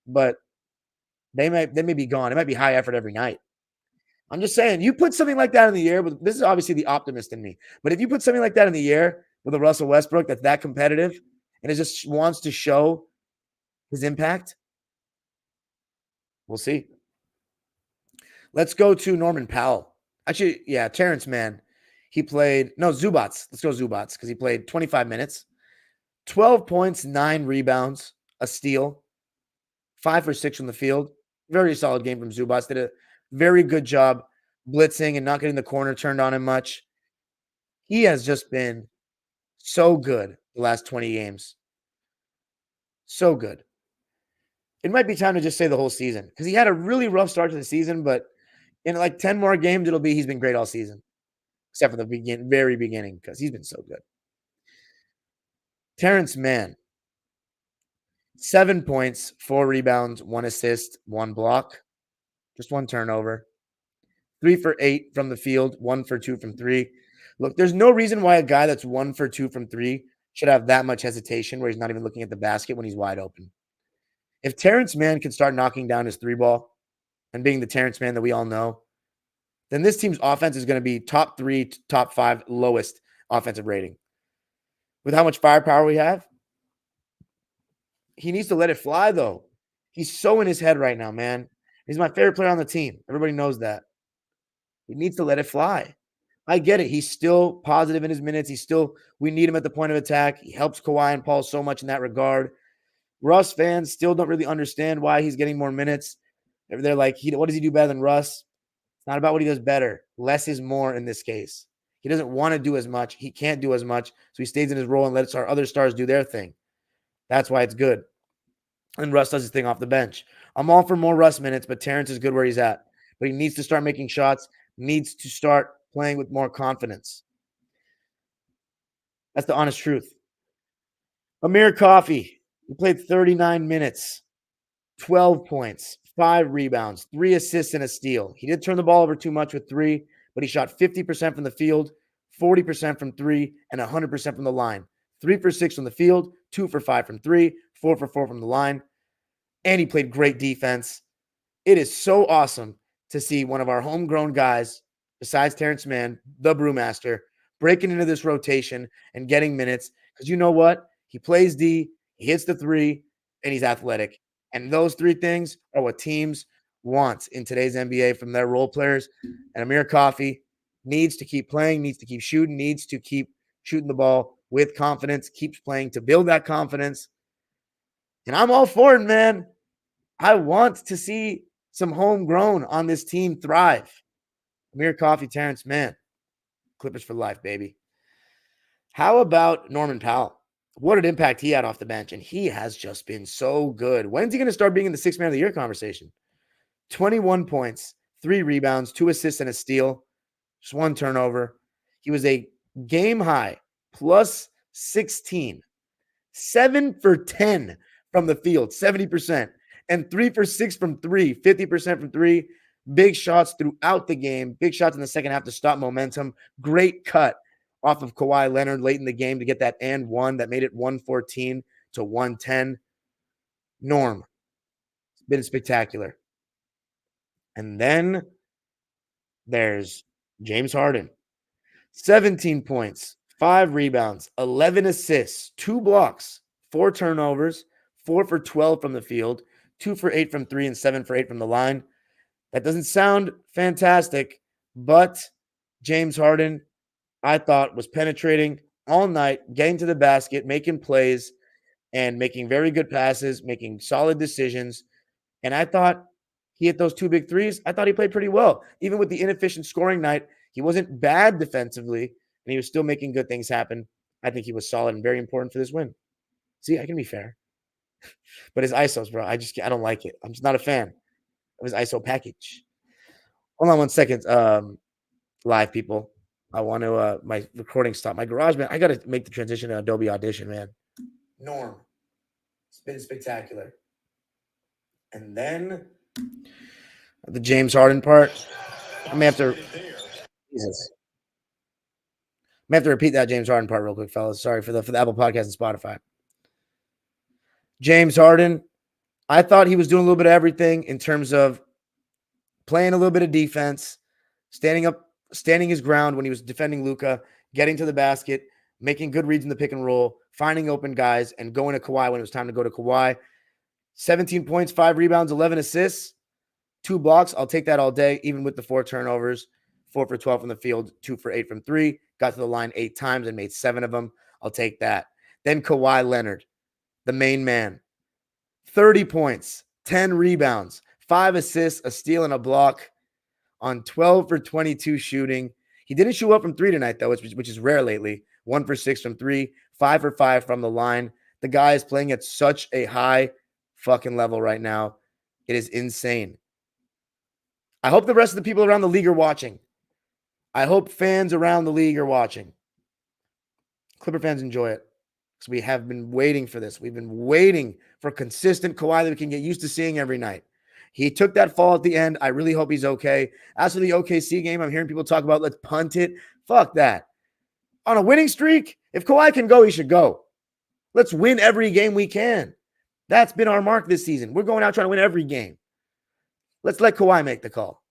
but they may be gone. It might be high effort every night. I'm just saying, you put something like that in the air, but this is obviously the optimist in me. But if you put something like that in the air with a Russell Westbrook that's that competitive and it just wants to show his impact, we'll see. Let's go to Norman Powell. Actually, yeah, Terrence Mann. He played, Zubats. Let's go Zubats because he played 25 minutes, 12 points, 9 rebounds, a steal, 5 for 6 from the field. Very solid game from Zubats. Did a very good job blitzing and not getting the corner turned on him much. He has just been so good the last 20 games. So good. It might be time to just say the whole season because he had a really rough start to the season, but in like 10 more games, he's been great all season, except for the very beginning because he's been so good. Terrence Mann, 7 points, 4 rebounds, 1 assist, 1 block, just 1 turnover. 3 for 8 from the field, 1 for 2 from 3. Look, there's no reason why a guy that's 1 for 2 from 3 should have that much hesitation where he's not even looking at the basket when he's wide open. If Terrence Mann can start knocking down his 3-ball and being the Terrence Mann that we all know, then this team's offense is going to be top 3, top 5 lowest offensive rating. With how much firepower we have, he needs to let it fly, though. He's so in his head right now, man. He's my favorite player on the team. Everybody knows that. He needs to let it fly. I get it. He's still positive in his minutes. We need him at the point of attack. He helps Kawhi and Paul so much in that regard. Russ fans still don't really understand why he's getting more minutes. They're like, what does he do better than Russ? It's not about what he does better. Less is more in this case. He doesn't want to do as much. He can't do as much. So he stays in his role and lets our other stars do their thing. That's why it's good. And Russ does his thing off the bench. I'm all for more Russ minutes, but Terrence is good where he's at. But he needs to start making shots, needs to start playing with more confidence. That's the honest truth. Amir Coffey, he played 39 minutes, 12 points, 5 rebounds, 3 assists, and a steal. He did turn the ball over too much with 3, but he shot 50% from the field, 40% from 3, and 100% from the line. 3 for 6 from the field, 2 for 5 from 3, 4 for 4 from the line. And he played great defense. It is so awesome to see one of our homegrown guys, besides Terrence Mann, the Brewmaster, breaking into this rotation and getting minutes. Because you know what? He plays D, he hits the 3, and he's athletic. And those 3 things are what teams want in today's NBA from their role players. And Amir Coffey needs to keep playing, needs to keep shooting, needs to keep shooting the ball with confidence, keeps playing to build that confidence. And I'm all for it, man. I want to see some homegrown on this team thrive. Amir Coffey, Terrence Mann. Clippers for life, baby. How about Norman Powell? What an impact he had off the bench, and he has just been so good. When's he going to start being in the 6th man of the year conversation? 21 points, 3 rebounds, 2 assists, and a steal. Just 1 turnover. He was a game high, plus 16. 7 for 10 from the field, 70%. And 3 for 6 from 3, 50% from 3. Big shots throughout the game. Big shots in the second half to stop momentum. Great cut off of Kawhi Leonard late in the game to get that and one that made it 114 to 110. Norm, it's been spectacular. And then there's James Harden. 17 points, 5 rebounds, 11 assists, 2 blocks, 4 turnovers, 4 for 12 from the field, 2 for 8 from 3, and 7 for 8 from the line. That doesn't sound fantastic, but James Harden, I thought, was penetrating all night, getting to the basket, making plays, and making very good passes, making solid decisions. And I thought he hit those 2 big threes. I thought he played pretty well. Even with the inefficient scoring night, he wasn't bad defensively, and he was still making good things happen. I think he was solid and very important for this win. See, I can be fair. But his ISOs, bro, I don't like it. I'm just not a fan of his ISO package. Hold on 1 second, live people. I want to, my recording stopped. My GarageBand, I got to make the transition to Adobe Audition, man. Norm. It's been spectacular. And then the James Harden part. I may have to, Jesus. I may have to repeat that James Harden part real quick, fellas. Sorry for the Apple Podcast and Spotify. James Harden, I thought he was doing a little bit of everything in terms of playing a little bit of defense, standing his ground when he was defending Luka, getting to the basket, making good reads in the pick and roll, finding open guys, and going to Kawhi when it was time to go to Kawhi. 17 points, 5 rebounds, 11 assists, 2 blocks. I'll take that all day, even with the 4 turnovers. 4 for 12 from the field, 2 for 8 from 3. Got to the line 8 times and made 7 of them. I'll take that. Then Kawhi Leonard, the main man. 30 points, 10 rebounds, 5 assists, a steal, and a block on 12 for 22 shooting. He didn't shoot up from 3 tonight, though, which is rare lately. 1 for 6 from 3, 5 for 5 from the line. The guy is playing at such a high fucking level right now. It is insane. I hope the rest of the people around the league are watching. I hope fans around the league are watching. Clipper fans enjoy it because we have been waiting for this. We've been waiting for consistent Kawhi that we can get used to seeing every night. He took that fall at the end. I really hope he's okay. As for the OKC game, I'm hearing people talk about let's punt it. Fuck that. On a winning streak, if Kawhi can go, he should go. Let's win every game we can. That's been our mark this season. We're going out trying to win every game. Let's let Kawhi make the call.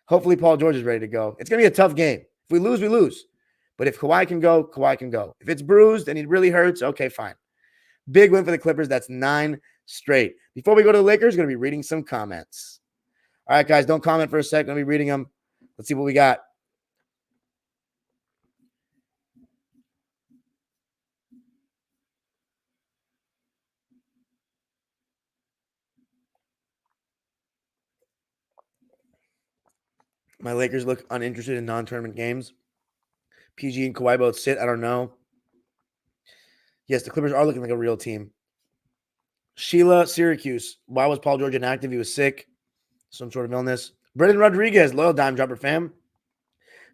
Hopefully Paul George is ready to go. It's going to be a tough game. If we lose, we lose. But if Kawhi can go, Kawhi can go. If it's bruised and it really hurts, okay, fine. Big win for the Clippers. That's 9 straight. Before we go to the Lakers, going to be reading some comments. All right, guys, don't comment for a second. I'll be reading them. Let's see what we got. My Lakers look uninterested in non-tournament games. PG and Kawhi both sit. I don't know. Yes, the Clippers are looking like a real team. Sheila, Syracuse. Why was Paul George inactive? He was sick. Some sort of illness. Brendan Rodriguez, loyal Dime Dropper fam.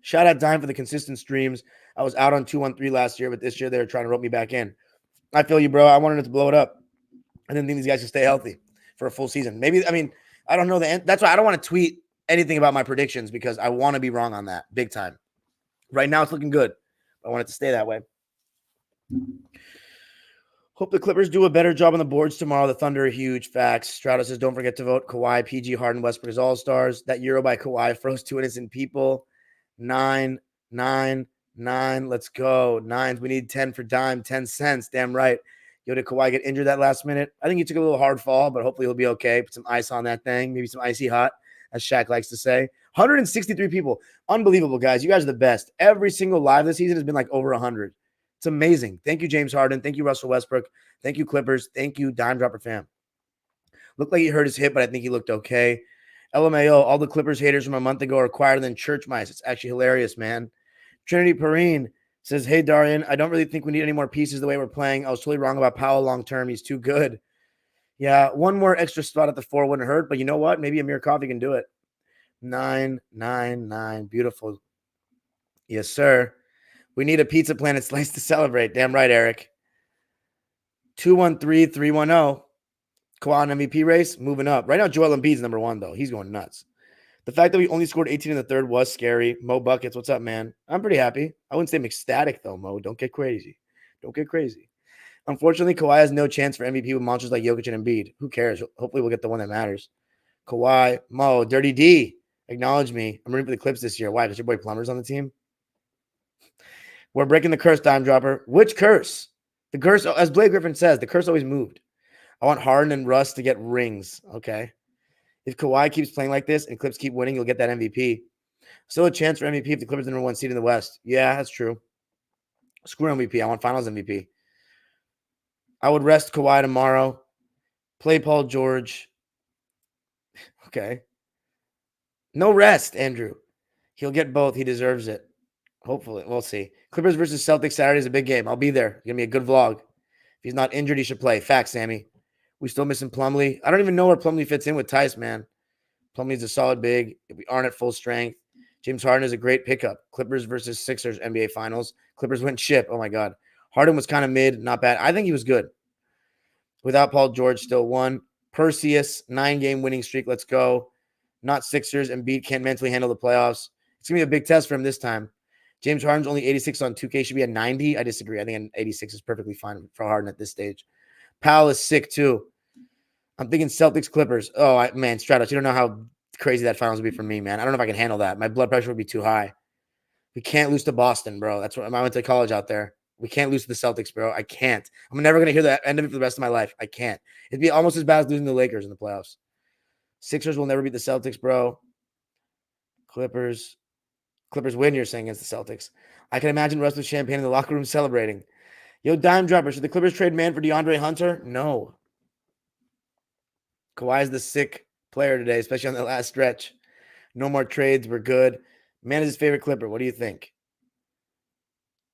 Shout out Dime for the consistent streams. I was out on 213 last year, but this year they were trying to rope me back in. I feel you, bro. I wanted it to blow it up. I didn't think these guys could stay healthy for a full season. Maybe, I mean, I don't know. That's why I don't want to tweet anything about my predictions because I want to be wrong on that big time. Right now, it's looking good. I want it to stay that way. Hope the Clippers do a better job on the boards tomorrow. The Thunder are huge. Facts. Stratus says, don't forget to vote Kawhi, PG, Harden, Westbrook as All-Stars. That Euro by Kawhi froze 2 innocent people. 9, 9, 9. Let's go. 9s. We need 10 for Dime. 10 cents. Damn right. Yo, did Kawhi get injured that last minute? I think he took a little hard fall, but hopefully he'll be okay. Put some ice on that thing. Maybe some icy hot, as Shaq likes to say. 163 people. Unbelievable, guys. You guys are the best. Every single live this season has been like over 100. It's amazing. Thank you, James Harden. Thank you, Russell Westbrook. Thank you, Clippers. Thank you, Dime Dropper fam. Looked like he hurt his hip, but I think he looked okay. LMAO, all the Clippers haters from a month ago are quieter than church mice. It's actually hilarious, man. Trinity Perrine says, hey, Darian, I don't really think we need any more pieces the way we're playing. I was totally wrong about Powell long-term. He's too good. Yeah, one more extra spot at the 4 wouldn't hurt, but you know what? Maybe Amir Coffee can do it. 9, 9, 9. Beautiful. Yes, sir. We need a Pizza Planet slice to celebrate. Damn right, Eric. 213-310. Kawhi MVP race, moving up. Right now, Joel Embiid's number 1, though. He's going nuts. The fact that we only scored 18 in the third was scary. Mo Buckets, what's up, man? I'm pretty happy. I wouldn't say I'm ecstatic, though, Mo. Don't get crazy. Don't get crazy. Unfortunately, Kawhi has no chance for MVP with monsters like Jokic and Embiid. Who cares? Hopefully, we'll get the one that matters. Kawhi, Mo, Dirty D, acknowledge me. I'm rooting for the Clips this year. Why? Because your boy Plummer's on the team? We're breaking the curse, Dime Dropper. Which curse? The curse, as Blake Griffin says, the curse always moved. I want Harden and Russ to get rings, okay? If Kawhi keeps playing like this and Clips keep winning, you'll get that MVP. Still a chance for MVP if the Clippers are the number 1 seed in the West. Yeah, that's true. Screw MVP. I want Finals MVP. I would rest Kawhi tomorrow. Play Paul George. Okay. No rest, Andrew. He'll get both. He deserves it. Hopefully. We'll see. Clippers versus Celtics Saturday is a big game. I'll be there. It's going to be a good vlog. If he's not injured, he should play. Facts, Sammy. We still missing Plumlee. I don't even know where Plumlee fits in with Tice, man. Plumlee's a solid big. If we aren't at full strength. James Harden is a great pickup. Clippers versus Sixers NBA Finals. Clippers win chip. Oh, my God. Harden was kind of mid, not bad. I think he was good. Without Paul George, still won. Perseus, 9-game winning streak. Let's go. Not Sixers. Embiid can't mentally handle the playoffs. It's going to be a big test for him this time. James Harden's only 86 on 2K. Should be a 90. I disagree. I think an 86 is perfectly fine for Harden at this stage. Powell is sick, too. I'm thinking Celtics Clippers. Oh, man, Stratos, you don't know how crazy that finals would be for me, man. I don't know if I can handle that. My blood pressure would be too high. We can't lose to Boston, bro. That's what I went to college out there. We can't lose to the Celtics, bro. I can't. I'm never going to hear the end of it for the rest of my life. I can't. It'd be almost as bad as losing the Lakers in the playoffs. Sixers will never beat the Celtics, bro. Clippers win, you're saying, against the Celtics. I can imagine Russ with champagne in the locker room celebrating. Yo, Dime Dropper, should the Clippers trade man for DeAndre Hunter? No. Kawhi is the sick player today, especially on the last stretch. No more trades. We're good. Man is his favorite Clipper. What do you think?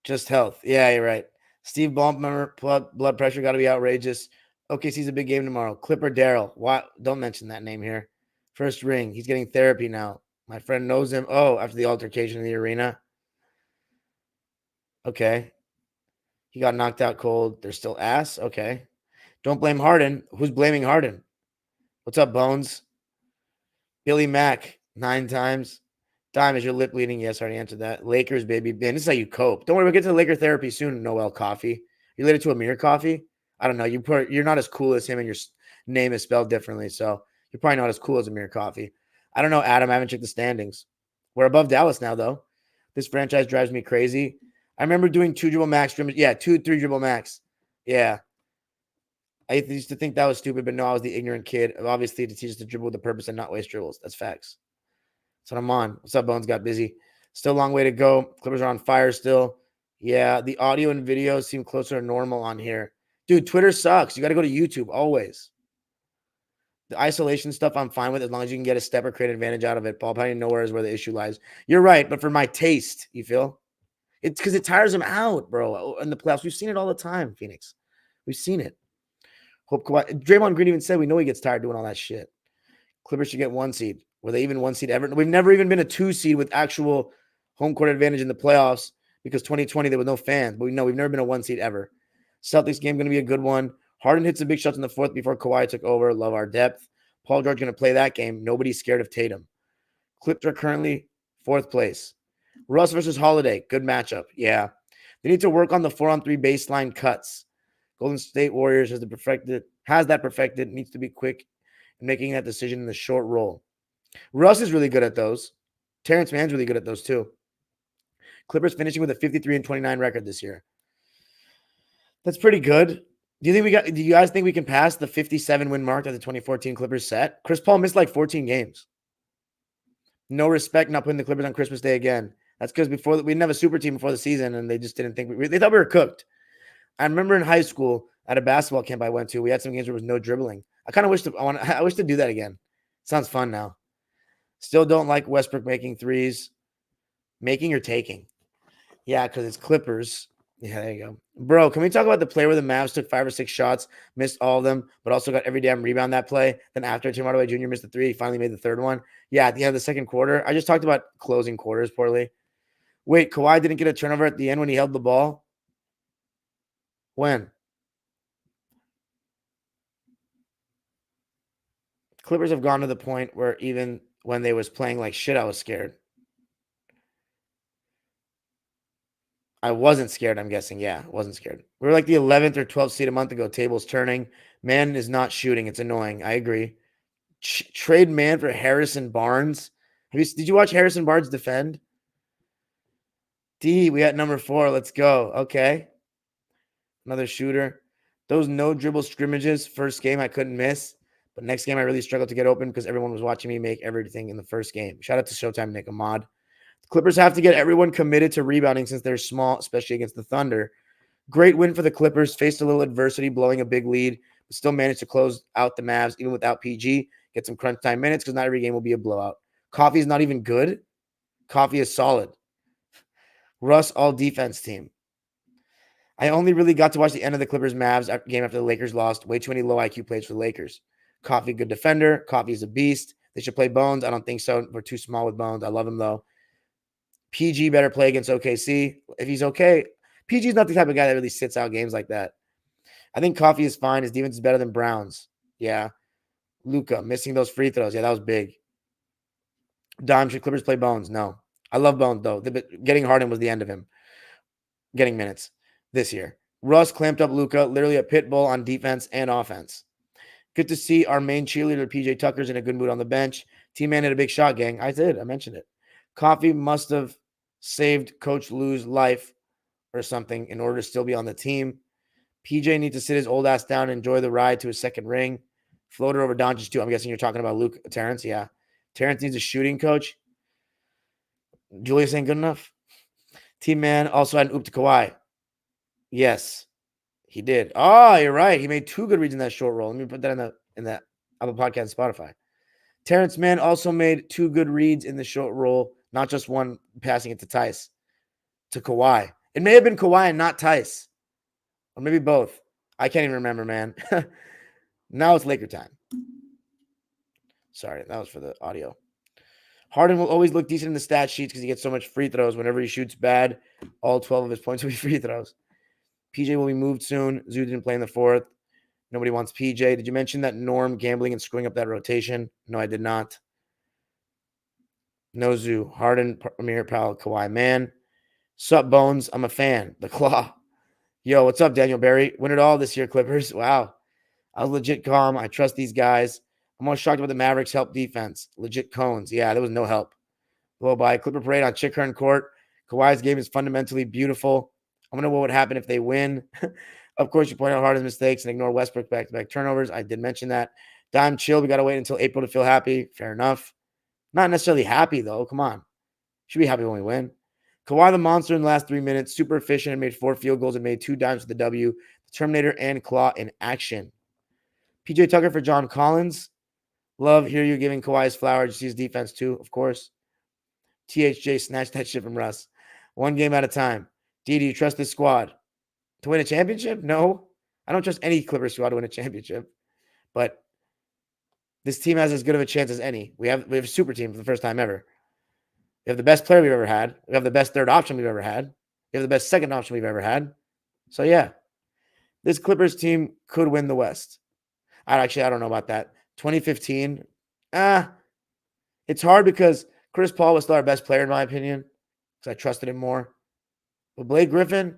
Just health. Yeah, you're right. Steve Ballmer, blood pressure got to be outrageous. OKC's a big game tomorrow. Clipper Daryl. Why? Don't mention that name here. First ring. He's getting therapy now. My friend knows him. Oh, after the altercation in the arena. Okay. He got knocked out cold. They're still ass. Okay. Don't blame Harden. Who's blaming Harden? What's up, Bones? Billy Mack, 9 times. Dime, is your lip bleeding? Yes, I already answered that. Lakers, baby. Man, this is how you cope. Don't worry, we'll get to the Laker therapy soon, Noel Coffee. You related to Amir Coffee? I don't know. You're not as cool as him, and your name is spelled differently, so you're probably not as cool as Amir Coffee. I don't know, Adam. I haven't checked the standings. We're above Dallas now, though. This franchise drives me crazy. I remember doing 2 dribble max. Yeah, 2, 3 dribble max. Yeah. I used to think that was stupid, but no, I was the ignorant kid. Obviously, to teach us to dribble with a purpose and not waste dribbles. That's facts. That's what I'm on. What's up, Bones? Got busy. Still a long way to go. Clippers are on fire still. Yeah, the audio and video seem closer to normal on here. Dude, Twitter sucks. You got to go to YouTube always. The isolation stuff I'm fine with as long as you can get a step or create an advantage out of it. Ball pounding nowhere is where the issue lies. You're right, but for my taste, you feel? It's because it tires him out, bro. In the playoffs, we've seen it all the time, Phoenix. We've seen it. Hope Kawhi, Draymond Green even said we know he gets tired doing all that shit. Clippers should get 1 seed. Were they even 1 seed ever? We've never even been a 2 seed with actual home court advantage in the playoffs because 2020 there was no fans. But we know we've never been a 1 seed ever. Celtics game going to be a good one. Harden hits some big shots in the fourth before Kawhi took over. Love our depth. Paul George going to play that game. Nobody's scared of Tatum. Clips are currently 4th place. Russ versus Holiday. Good matchup. Yeah. They need to work on the 4-on-3 baseline cuts. Golden State Warriors has that perfected. Needs to be quick in making that decision in the short roll. Russ is really good at those. Terrence Mann's really good at those too. Clippers finishing with a 53-29 record this year. That's pretty good. Do you guys think we can pass the 57 win mark that the 2014 Clippers set? Chris Paul missed like 14 games. No respect, not putting the Clippers on Christmas Day again. That's because we didn't have a super team before the season, and they just didn't think they thought we were cooked. I remember in high school at a basketball camp I went to, we had some games where there was no dribbling. I kind of wish to do that again. Sounds fun now. Still don't like Westbrook making threes. Making or taking? Yeah, because it's Clippers. Yeah, there you go. Bro, can we talk about the play where the Mavs took 5 or 6 shots, missed all of them, but also got every damn rebound that play? Then after Tim Hardaway Jr. missed the 3, he finally made the 3rd one. Yeah, at the end of the second quarter. I just talked about closing quarters poorly. Wait, Kawhi didn't get a turnover at the end when he held the ball? When? Clippers have gone to the point where even when they was playing like shit, I was scared. I wasn't scared, I'm guessing. Yeah, I wasn't scared. We were like the 11th or 12th seed a month ago. Tables turning. Man is not shooting. It's annoying. I agree. Trade man for Harrison Barnes. Did you watch Harrison Barnes defend? D, we at number 4. Let's go. Okay. Another shooter. Those no dribble scrimmages, first game I couldn't miss. But next game I really struggled to get open because everyone was watching me make everything in the first game. Shout out to Showtime Nick Ahmad. Clippers have to get everyone committed to rebounding since they're small, especially against the Thunder. Great win for the Clippers. Faced a little adversity, blowing a big lead, but still managed to close out the Mavs even without PG. Get some crunch time minutes because not every game will be a blowout. Coffee is not even good. Coffee is solid. Russ, all defense team. I only really got to watch the end of the Clippers Mavs game after the Lakers lost. Way too many low IQ plays for the Lakers. Coffee, good defender. Coffee is a beast. They should play Bones. I don't think so. We're too small with Bones. I love him though. PG better play against OKC. If he's okay, PG's not the type of guy that really sits out games like that. I think Coffee is fine. His defense is better than Brown's. Yeah. Luka missing those free throws. Yeah, that was big. Dime, should Clippers play Bones? No. I love Bones, though. Getting Harden was the end of him getting minutes this year. Russ clamped up Luka, literally a pit bull on defense and offense. Good to see our main cheerleader, PJ Tucker's in a good mood on the bench. T-Man had a big shot, gang. I mentioned it. Coffee must have saved Coach Lou's life or something in order to still be on the team. PJ needs to sit his old ass down and enjoy the ride to his second ring. Floater over Doncic too. I'm guessing you're talking about Terrence. Yeah. Terrence needs a shooting coach. Julius ain't good enough. T-Man also had an oop to Kawhi. Yes, he did. Oh, you're right. He made 2 good reads in that short roll. Let me put that in that Apple Podcast Spotify. Terrence Mann also made 2 good reads in the short roll, not just one passing it to Tice, to Kawhi. It may have been Kawhi and not Tice, or maybe both. I can't even remember, man. Now it's Laker time. Sorry, that was for the audio. Harden will always look decent in the stat sheets because he gets so much free throws. Whenever he shoots bad, all 12 of his points will be free throws. PJ will be moved soon. Zoo didn't play in the 4th. Nobody wants PJ. Did you mention that Norm gambling and screwing up that rotation? No, I did not. No Zoo. Harden, Amir, Powell, Kawhi. Man. Sup, Bones? I'm a fan. The Claw. Yo, what's up, Daniel Barry? Win it all this year, Clippers. Wow. I was legit calm. I trust these guys. I'm most shocked about the Mavericks' help defense. Legit cones. Yeah, there was no help. Blow by. Clipper parade on Chick Hearn Court. Kawhi's game is fundamentally beautiful. I wonder what would happen if they win. Of course, you point out Harden's mistakes and ignore Westbrook back-to-back turnovers. I did mention that. Dime chill. We got to wait until April to feel happy. Fair enough. Not necessarily happy, though. Come on. Should be happy when we win. Kawhi the monster in the last 3 minutes. Super efficient and made 4 field goals and made 2 dimes for the W. The Terminator and Claw in action. PJ Tucker for John Collins. Love hear you giving Kawhi's flowers. You see his defense too, of course. THJ snatched that shit from Russ. One game at a time. D, do you trust this squad to win a championship? No. I don't trust any Clippers squad to win a championship. But this team has as good of a chance as any. We have a super team for the first time ever. We have the best player we've ever had. We have the best third option we've ever had. We have the best second option we've ever had. So yeah, this Clippers team could win the West. I don't know about that. 2015, it's hard because Chris Paul was still our best player in my opinion because I trusted him more. But Blake Griffin,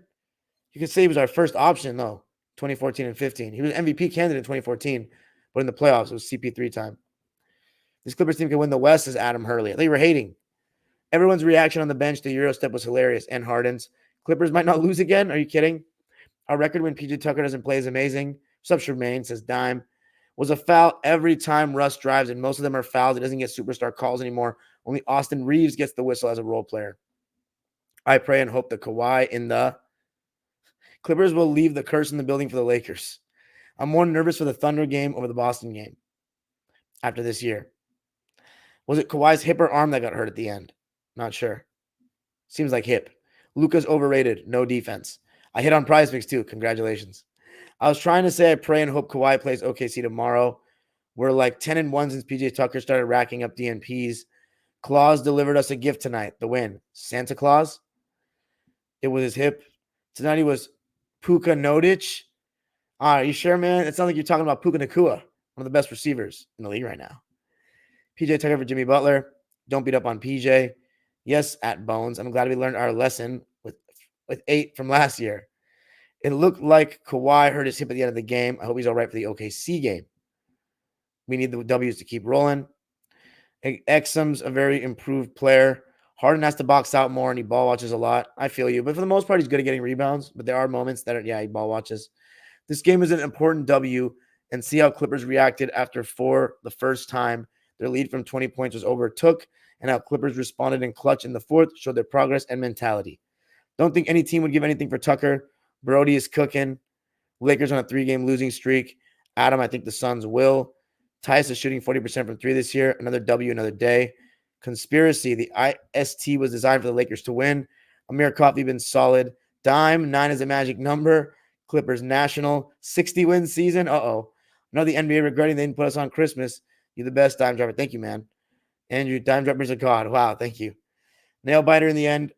you could say he was our first option though. 2014 and 15. He was MVP candidate in 2014, but in the playoffs it was CP3 time. This Clippers team can win the West, says Adam Hurley. They were hating. Everyone's reaction on the bench to Euro step was hilarious and Harden's. Clippers might not lose again. Are you kidding? Our record when PJ Tucker doesn't play is amazing. What's up, Tremaine? Says Dime. Was a foul every time Russ drives, and most of them are fouls. He doesn't get superstar calls anymore. Only Austin Reeves gets the whistle as a role player. I pray and hope that Kawhi in the Clippers will leave the curse in the building for the Lakers. I'm more nervous for the Thunder game over the Boston game after this year. Was it Kawhi's hip or arm that got hurt at the end? Not sure. Seems like hip. Luka's overrated. No defense. I hit on prize picks too. Congratulations. I was trying to say I pray and hope Kawhi plays OKC tomorrow. We're like 10-1 since PJ Tucker started racking up DNPs. Claus delivered us a gift tonight. The win. Santa Claus? It was his hip. Tonight he was Puka Nodic. Are you sure, man? It sounds like you're talking about Puka Nakua, one of the best receivers in the league right now. PJ Tucker for Jimmy Butler. Don't beat up on PJ. Yes, at Bones. I'm glad we learned our lesson with 8 from last year. It looked like Kawhi hurt his hip at the end of the game. I hope he's all right for the OKC game. We need the W's to keep rolling. Exum's a very improved player. Harden has to box out more and he ball watches a lot. I feel you. But for the most part, he's good at getting rebounds. But there are moments that he ball watches. This game is an important W, and see how Clippers reacted after for the first time. Their lead from 20 points was overtook, and how Clippers responded in clutch in the fourth showed their progress and mentality. Don't think any team would give anything for Tucker. Brody is cooking. Lakers on a 3-game losing streak. Adam, I think the Suns will. Tyus is shooting 40% from 3 this year. Another W, another day. Conspiracy. The IST was designed for the Lakers to win. Amir Coffey been solid. Dime, 9 is a magic number. Clippers national. 60-win season. Uh-oh. Another NBA regretting they didn't put us on Christmas. You're the best, Dime Dropper. Thank you, man. Andrew, Dime Dropper's a god. Wow, thank you. Nail biter in the end,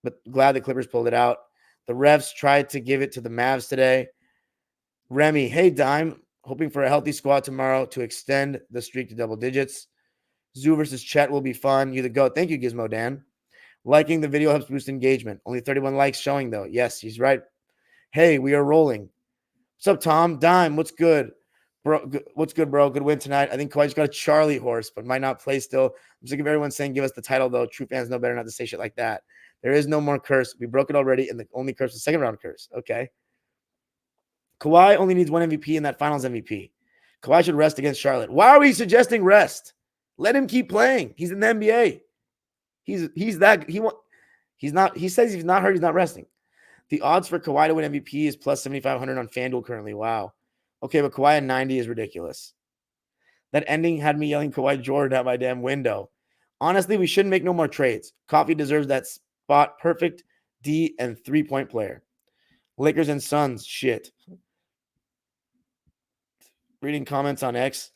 but glad the Clippers pulled it out. The refs tried to give it to the Mavs today. Remy, hey, Dime. Hoping for a healthy squad tomorrow to extend the streak to double digits. Zoo versus Chet will be fun. You the GOAT. Thank you, Gizmo Dan. Liking the video helps boost engagement. Only 31 likes showing, though. Yes, he's right. Hey, we are rolling. What's up, Tom? Dime, what's good? Bro, what's good, bro? Good win tonight. I think Kawhi's got a Charlie horse, but might not play still. I'm sick of everyone saying give us the title, though. True fans know better not to say shit like that. There is no more curse. We broke it already, and the only curse was second round curse. Okay. Kawhi only needs one MVP in that finals MVP. Kawhi should rest against Charlotte. Why are we suggesting rest? Let him keep playing. He's in the NBA. He says he's not hurt, he's not resting. The odds for Kawhi to win MVP is plus 7,500 on FanDuel currently. Wow. Okay, but Kawhi at 90 is ridiculous. That ending had me yelling Kawhi Jordan out my damn window. Honestly, we shouldn't make no more trades. Coffee deserves that spot. Perfect D and 3-point player. Lakers and Suns, shit. Reading comments on X.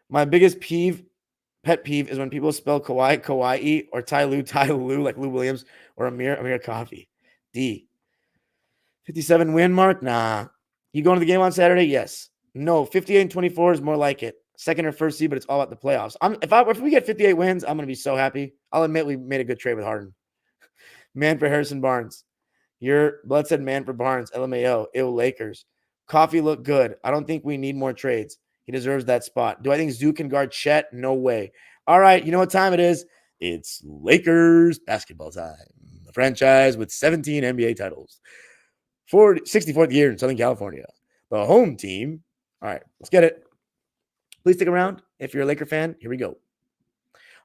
My biggest pet peeve is when people spell Kawhi, Kawhi, or Ty Lue, like Lou Williams, or Amir Coffee. D. 57 win mark? Nah. You going to the game on Saturday? Yes. No. 58-24 is more like it. Second or first seed, but it's all about the playoffs. If we get 58 wins, I'm going to be so happy. I'll admit we made a good trade with Harden. Man for Harrison Barnes. Your blood said man for Barnes. LMAO. Ew, Lakers. Coffee looked good. I don't think we need more trades. He deserves that spot. Do I think Zoo can guard Chet? No way. All right, you know what time it is? It's Lakers basketball time. The franchise with 17 NBA titles. 64th year in Southern California. The home team. All right, let's get it. Please stick around. If you're a Laker fan, here we go.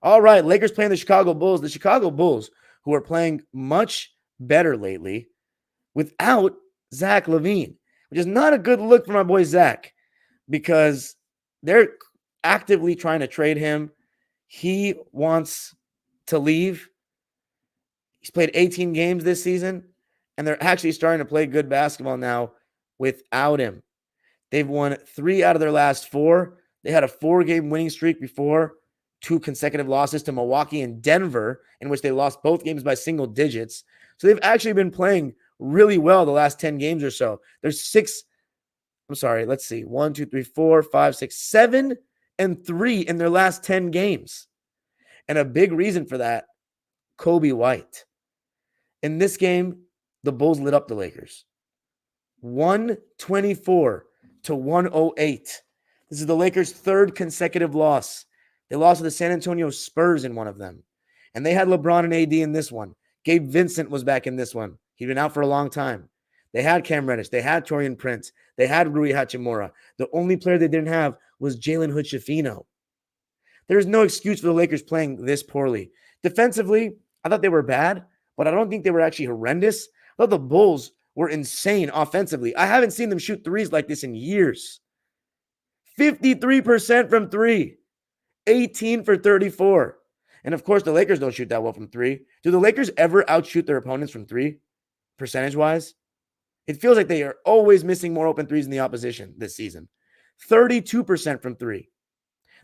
All right, Lakers playing the Chicago Bulls. The Chicago Bulls, who are playing much better lately without Zach LaVine, which is not a good look for my boy Zach, because they're actively trying to trade him. He wants to leave. He's played 18 games this season, and they're actually starting to play good basketball now without him. They've won 3 out of their last 4. They had a 4-game winning streak before 2 consecutive losses to Milwaukee and Denver, in which they lost both games by single digits. So they've actually been playing really well the last 10 games or so. There's 1, 2, 3, 4, 5, 6, 7, and 3 in their last 10 games. And a big reason for that, Kobe White. In this game, the Bulls lit up the Lakers. 124 to 108. This is the Lakers' 3rd consecutive loss. They lost to the San Antonio Spurs in one of them. And they had LeBron and AD in this one. Gabe Vincent was back in this one. He'd been out for a long time. They had Cam Reddish. They had Torian Prince. They had Rui Hachimura. The only player they didn't have was Jalen Hood-Schifino. There's no excuse for the Lakers playing this poorly. Defensively, I thought they were bad, but I don't think they were actually horrendous. I thought the Bulls were insane offensively. I haven't seen them shoot threes like this in years. 53% from 3, 18 for 34. And of course, the Lakers don't shoot that well from 3. Do the Lakers ever outshoot their opponents from 3, percentage-wise? It feels like they are always missing more open threes than the opposition this season. 32% from 3.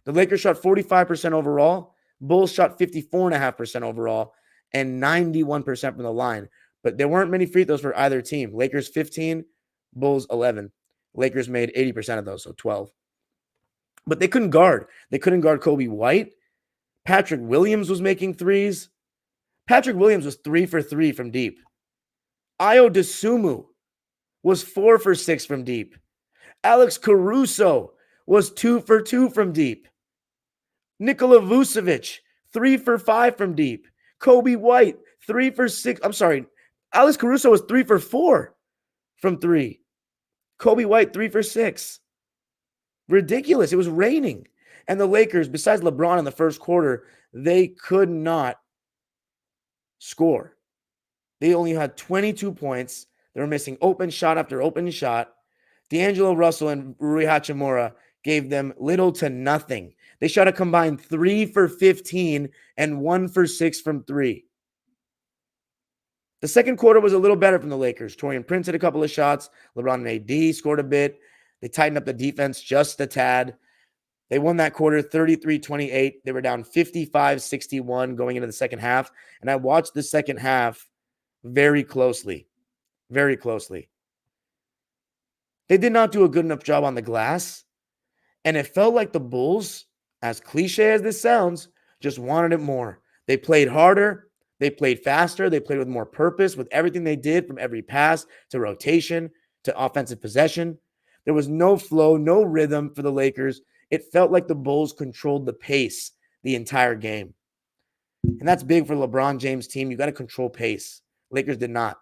The Lakers shot 45% overall. Bulls shot 54.5% overall and 91% from the line. But there weren't many free throws for either team. Lakers 15, Bulls 11. Lakers made 80% of those, so 12. But they couldn't guard. They couldn't guard Kobe White. Patrick Williams was making threes. Patrick Williams was 3 for 3 from deep. Ayo Dosunmu was 4 for 6 from deep. Alex Caruso was 2 for 2 from deep. Nikola Vucevic, 3 for 5 from deep. Kobe White, 3 for 6. I'm sorry. Alex Caruso was 3 for 4 from 3. Kobe White, 3 for 6. Ridiculous. It was raining. And the Lakers, besides LeBron in the first quarter, they could not score. They only had 22 points. They were missing open shot after open shot. D'Angelo Russell and Rui Hachimura gave them little to nothing. They shot a combined 3 for 15 and 1 for 6 from 3. The second quarter was a little better from the Lakers. Torian Prince had a couple of shots. LeBron and AD scored a bit. They tightened up the defense just a tad. They won that quarter 33-28. They were down 55-61 going into the second half. And I watched the second half very closely. Very closely. They did not do a good enough job on the glass. And it felt like the Bulls, as cliche as this sounds, just wanted it more. They played harder. They played faster. They played with more purpose with everything they did, from every pass to rotation to offensive possession. There was no flow, no rhythm for the Lakers. It felt like the Bulls controlled the pace the entire game. And that's big for LeBron James' team. You got to control pace. Lakers did not.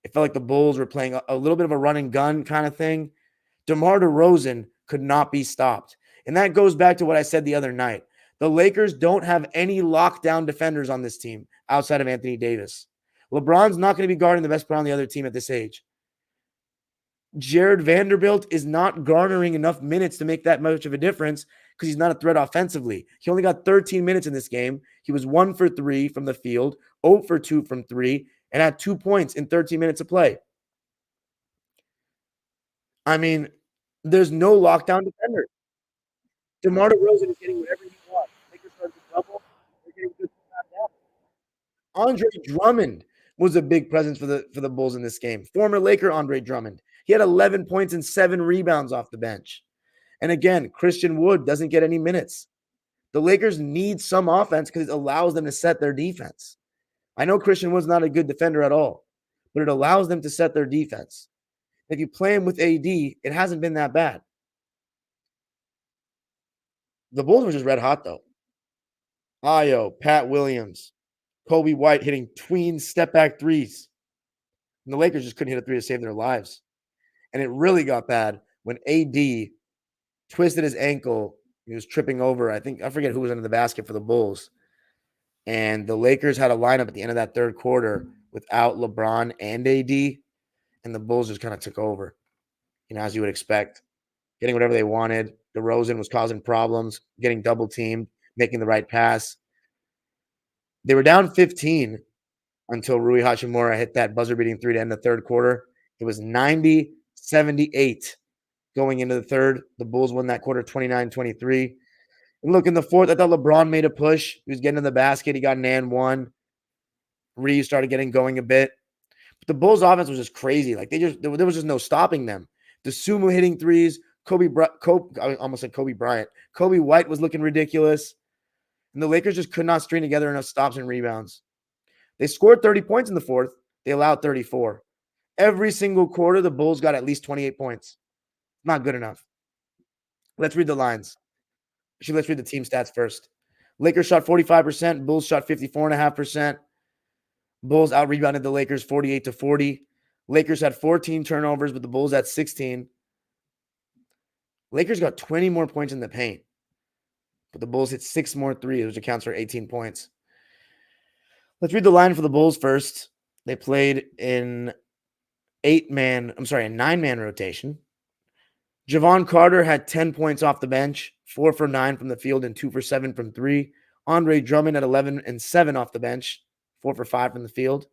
It felt like the Bulls were playing a little bit of a run and gun kind of thing. DeMar DeRozan could not be stopped. And that goes back to what I said the other night. The Lakers don't have any lockdown defenders on this team outside of Anthony Davis. LeBron's not going to be guarding the best player on the other team at this age. Jared Vanderbilt is not garnering enough minutes to make that much of a difference because he's not a threat offensively. He only got 13 minutes in this game. He was 1 for 3 from the field, 0 for 2 from 3, and had 2 points in 13 minutes of play. I mean, there's no lockdown defender. DeMar DeRozan is getting whatever he wants. Lakers start to double. They're getting good down. Andre Drummond was a big presence for the Bulls in this game. Former Laker Andre Drummond. He had 11 points and 7 rebounds off the bench. And again, Christian Wood doesn't get any minutes. The Lakers need some offense because it allows them to set their defense. I know Christian Wood's not a good defender at all, but it allows them to set their defense. If you play him with AD, it hasn't been that bad. The Bulls were just red hot, though. Ayo, Pat Williams, Kobe White hitting tween step-back threes. And the Lakers just couldn't hit a three to save their lives. And it really got bad when AD twisted his ankle. He was tripping over. I forget who was under the basket for the Bulls. And the Lakers had a lineup at the end of that third quarter without LeBron and AD. And the Bulls just kind of took over, as you would expect, getting whatever they wanted. DeRozan was causing problems, getting double teamed, making the right pass. They were down 15 until Rui Hachimura hit that buzzer beating three to end the third quarter. It was 90-78 going into the third. The Bulls won that quarter 29-23. And look, in the fourth, I thought LeBron made a push. He was getting in the basket. He got an and one. Reeves started getting going a bit. But the Bulls' offense was just crazy. Like there was just no stopping them. The Sumo hitting threes. I almost said Kobe Bryant. Kobe White was looking ridiculous. And the Lakers just could not string together enough stops and rebounds. They scored 30 points in the fourth. They allowed 34. Every single quarter, the Bulls got at least 28 points. Not good enough. Let's read the lines. Actually, let's read the team stats first. Lakers shot 45%. Bulls shot 54.5%. Bulls out-rebounded the Lakers 48-40. Lakers had 14 turnovers, but the Bulls had 16. Lakers got 20 more points in the paint, but the Bulls hit 6 more threes, which accounts for 18 points. Let's read the line for the Bulls first. They played in a 9-man rotation. Javon Carter had 10 points off the bench, 4 for 9 from the field and 2 for 7 from 3. Andre Drummond had 11 and 7 off the bench, 4 for 5 from the field.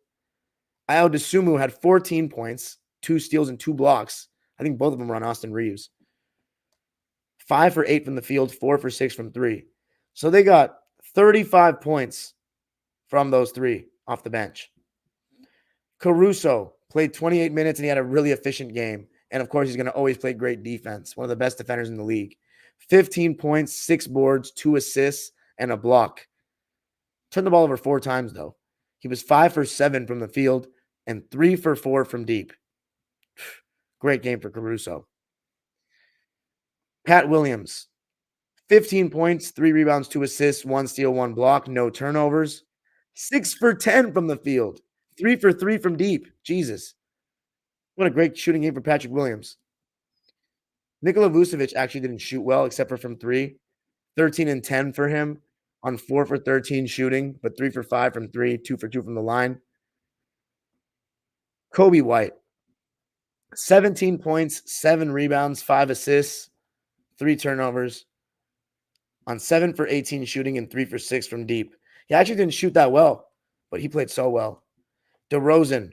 Ayo Dosunmu had 14 points, 2 steals and 2 blocks. I think both of them were on Austin Reeves. 5 for 8 from the field, 4 for 6 from 3. So they got 35 points from those 3 off the bench. Caruso played 28 minutes and he had a really efficient game. And of course, he's going to always play great defense. One of the best defenders in the league. 15 points, 6 boards, 2 assists, and a block. Turned the ball over 4 times, though. He was 5 for 7 from the field and 3 for 4 from deep. Great game for Caruso. Pat Williams, 15 points, 3 rebounds, 2 assists, 1 steal, 1 block, no turnovers. 6 for 10 from the field, 3 for 3 from deep. Jesus. What a great shooting game for Patrick Williams. Nikola Vucevic actually didn't shoot well except for from 3. 13 and 10 for him on 4 for 13 shooting, but 3 for 5 from 3, 2 for 2 from the line. Kobe White, 17 points, 7 rebounds, 5 assists, 3 turnovers on 7 for 18 shooting and 3 for 6 from deep. He actually didn't shoot that well, but he played so well. DeRozan,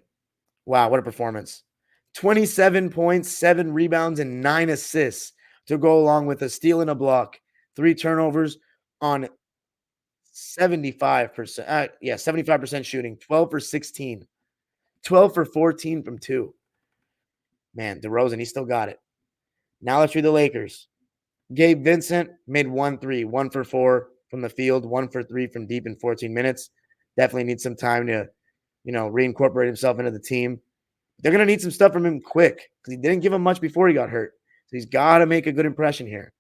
wow, what a performance. 27 points, 7 rebounds, and 9 assists to go along with a steal and a block. 3 turnovers on 75%. 75% shooting, 12 for 16. 12 for 14 from 2. Man, DeRozan, he still got it. Now let's read the Lakers. Gabe Vincent made 1 3, 1 for 4 from the field, 1 for 3 from deep in 14 minutes. Definitely needs some time to, reincorporate himself into the team. They're going to need some stuff from him quick because he didn't give him much before he got hurt. So he's got to make a good impression here.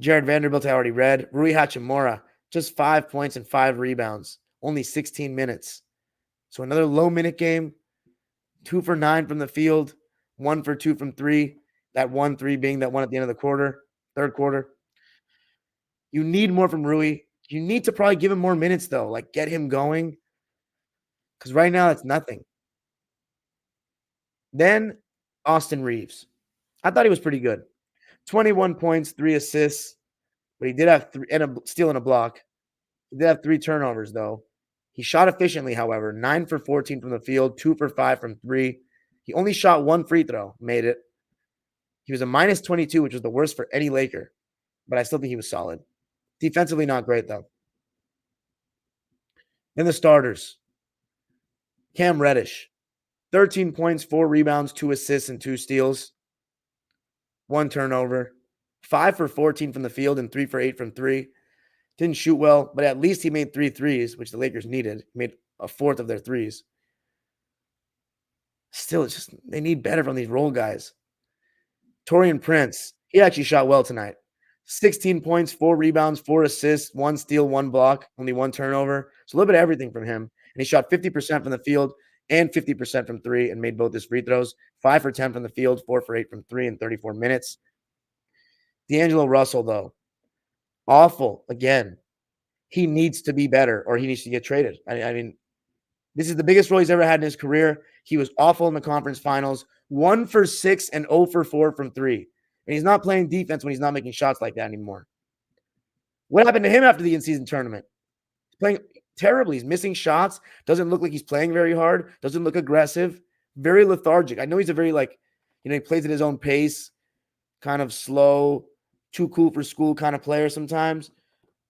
Jared Vanderbilt, I already read. Rui Hachimura, just 5 points and 5 rebounds, only 16 minutes. So another low-minute game, 2 for 9 from the field, 1 for 2 from 3. That 1-3 being that one at the end of the third quarter. You need more from Rui. You need to probably give him more minutes, though. Like, get him going. Because right now, it's nothing. Then, Austin Reeves. I thought he was pretty good. 21 points, 3 assists. But he did have 3 and a steal and a block. He did have 3 turnovers, though. He shot efficiently, however. 9 for 14 from the field, 2 for 5 from 3. He only shot 1 free throw, made it. He was a minus 22, which was the worst for any Laker. But I still think he was solid. Defensively, not great, though. Then the starters. Cam Reddish. 13 points, 4 rebounds, 2 assists, and 2 steals. 1 turnover. 5 for 14 from the field and 3 for 8 from 3. Didn't shoot well, but at least he made 3 threes, which the Lakers needed. He made a fourth of their threes. Still, it's just they need better from these role guys. Taurean Prince, he actually shot well tonight. 16 points, 4 rebounds, 4 assists, 1 steal, 1 block, only 1 turnover. So a little bit of everything from him. And he shot 50% from the field and 50% from 3 and made both his free throws. 5 for 10 from the field, 4 for 8 from 3 in 34 minutes. D'Angelo Russell, though, awful again. He needs to be better or he needs to get traded. I mean, this is the biggest role he's ever had in his career. He was awful in the conference finals. 1 for 6 and 0 for 4 from 3. And he's not playing defense when he's not making shots like that anymore. What happened to him after the in-season tournament? He's playing terribly. He's missing shots. Doesn't look like he's playing very hard. Doesn't look aggressive. Very lethargic. I know he's a very he plays at his own pace, kind of slow, too cool for school kind of player sometimes.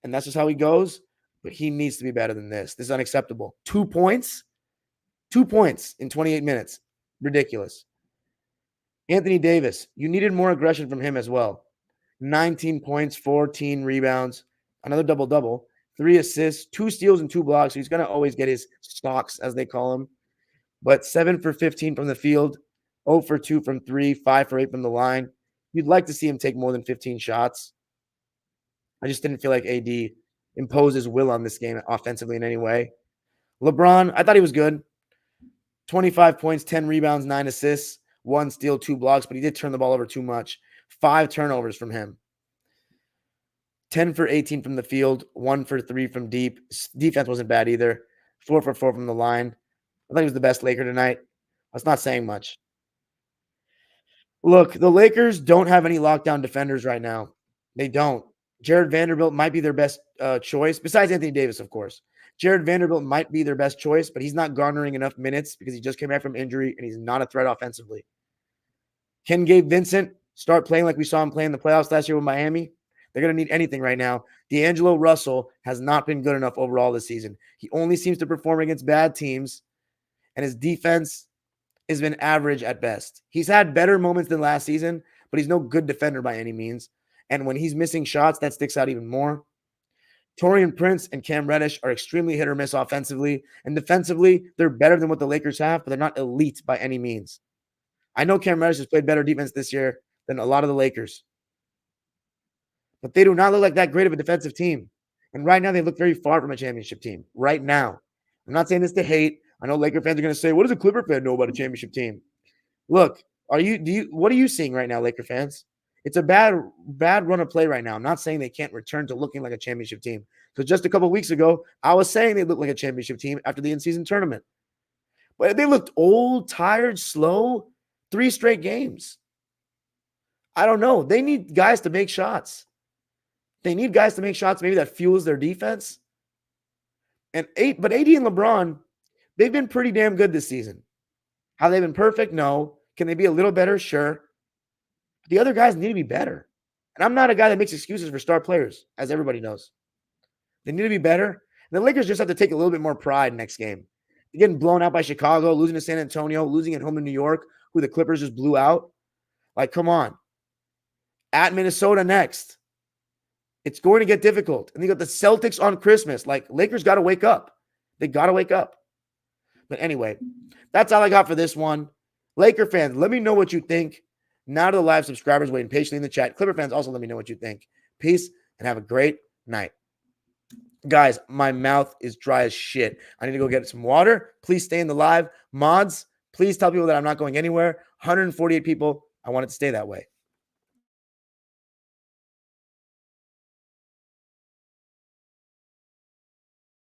And that's just how he goes. But he needs to be better than this. This is unacceptable. 2 points? 2 points in 28 minutes. Ridiculous. Anthony Davis, you needed more aggression from him as well. 19 points, 14 rebounds, another double-double, 3 assists, 2 steals, and 2 blocks. So he's going to always get his stocks, as they call him. But 7 for 15 from the field, 0 for 2 from 3, 5 for 8 from the line. You'd like to see him take more than 15 shots. I just didn't feel like AD imposed his will on this game offensively in any way. LeBron, I thought he was good. 25 points, 10 rebounds, 9 assists, 1 steal, 2 blocks, but he did turn the ball over too much. 5 turnovers from him. 10 for 18 from the field, 1 for 3 from deep. Defense wasn't bad either. 4 for 4 from the line. I thought he was the best Laker tonight. That's not saying much. Look, the Lakers don't have any lockdown defenders right now. They don't. Jared Vanderbilt might be their best choice, besides Anthony Davis, of course. Jared Vanderbilt might be their best choice, but he's not garnering enough minutes because he just came back from injury and he's not a threat offensively. Can Gabe Vincent start playing like we saw him play in the playoffs last year with Miami? They're going to need anything right now. D'Angelo Russell has not been good enough overall this season. He only seems to perform against bad teams, and his defense has been average at best. He's had better moments than last season, but he's no good defender by any means. And when he's missing shots, that sticks out even more. Taurean Prince and Cam Reddish are extremely hit or miss offensively. And defensively, they're better than what the Lakers have, but they're not elite by any means. I know Cam Reddish has played better defense this year than a lot of the Lakers. But they do not look like that great of a defensive team. And right now, they look very far from a championship team. Right now. I'm not saying this to hate. I know Laker fans are going to say, what does a Clipper fan know about a championship team? Look, what are you seeing right now, Laker fans? It's a bad run of play right now. I'm not saying they can't return to looking like a championship team. Because just a couple weeks ago, I was saying they looked like a championship team after the in-season tournament. But they looked old, tired, slow, 3 straight games. I don't know. They need guys to make shots. They need guys to make shots maybe that fuels their defense. But AD and LeBron, they've been pretty damn good this season. Have they been perfect? No. Can they be a little better? Sure. The other guys need to be better. And I'm not a guy that makes excuses for star players, as everybody knows. They need to be better. And the Lakers just have to take a little bit more pride next game. They're getting blown out by Chicago, losing to San Antonio, losing at home to New York, who the Clippers just blew out. Like, come on. At Minnesota next. It's going to get difficult. And you got the Celtics on Christmas. Like, Lakers got to wake up. They got to wake up. But anyway, that's all I got for this one. Laker fans, let me know what you think. Now to the live subscribers waiting patiently in the chat. Clipper fans, also let me know what you think. Peace and have a great night. Guys, my mouth is dry as shit. I need to go get some water. Please stay in the live. Mods, please tell people that I'm not going anywhere. 148 people. I want it to stay that way.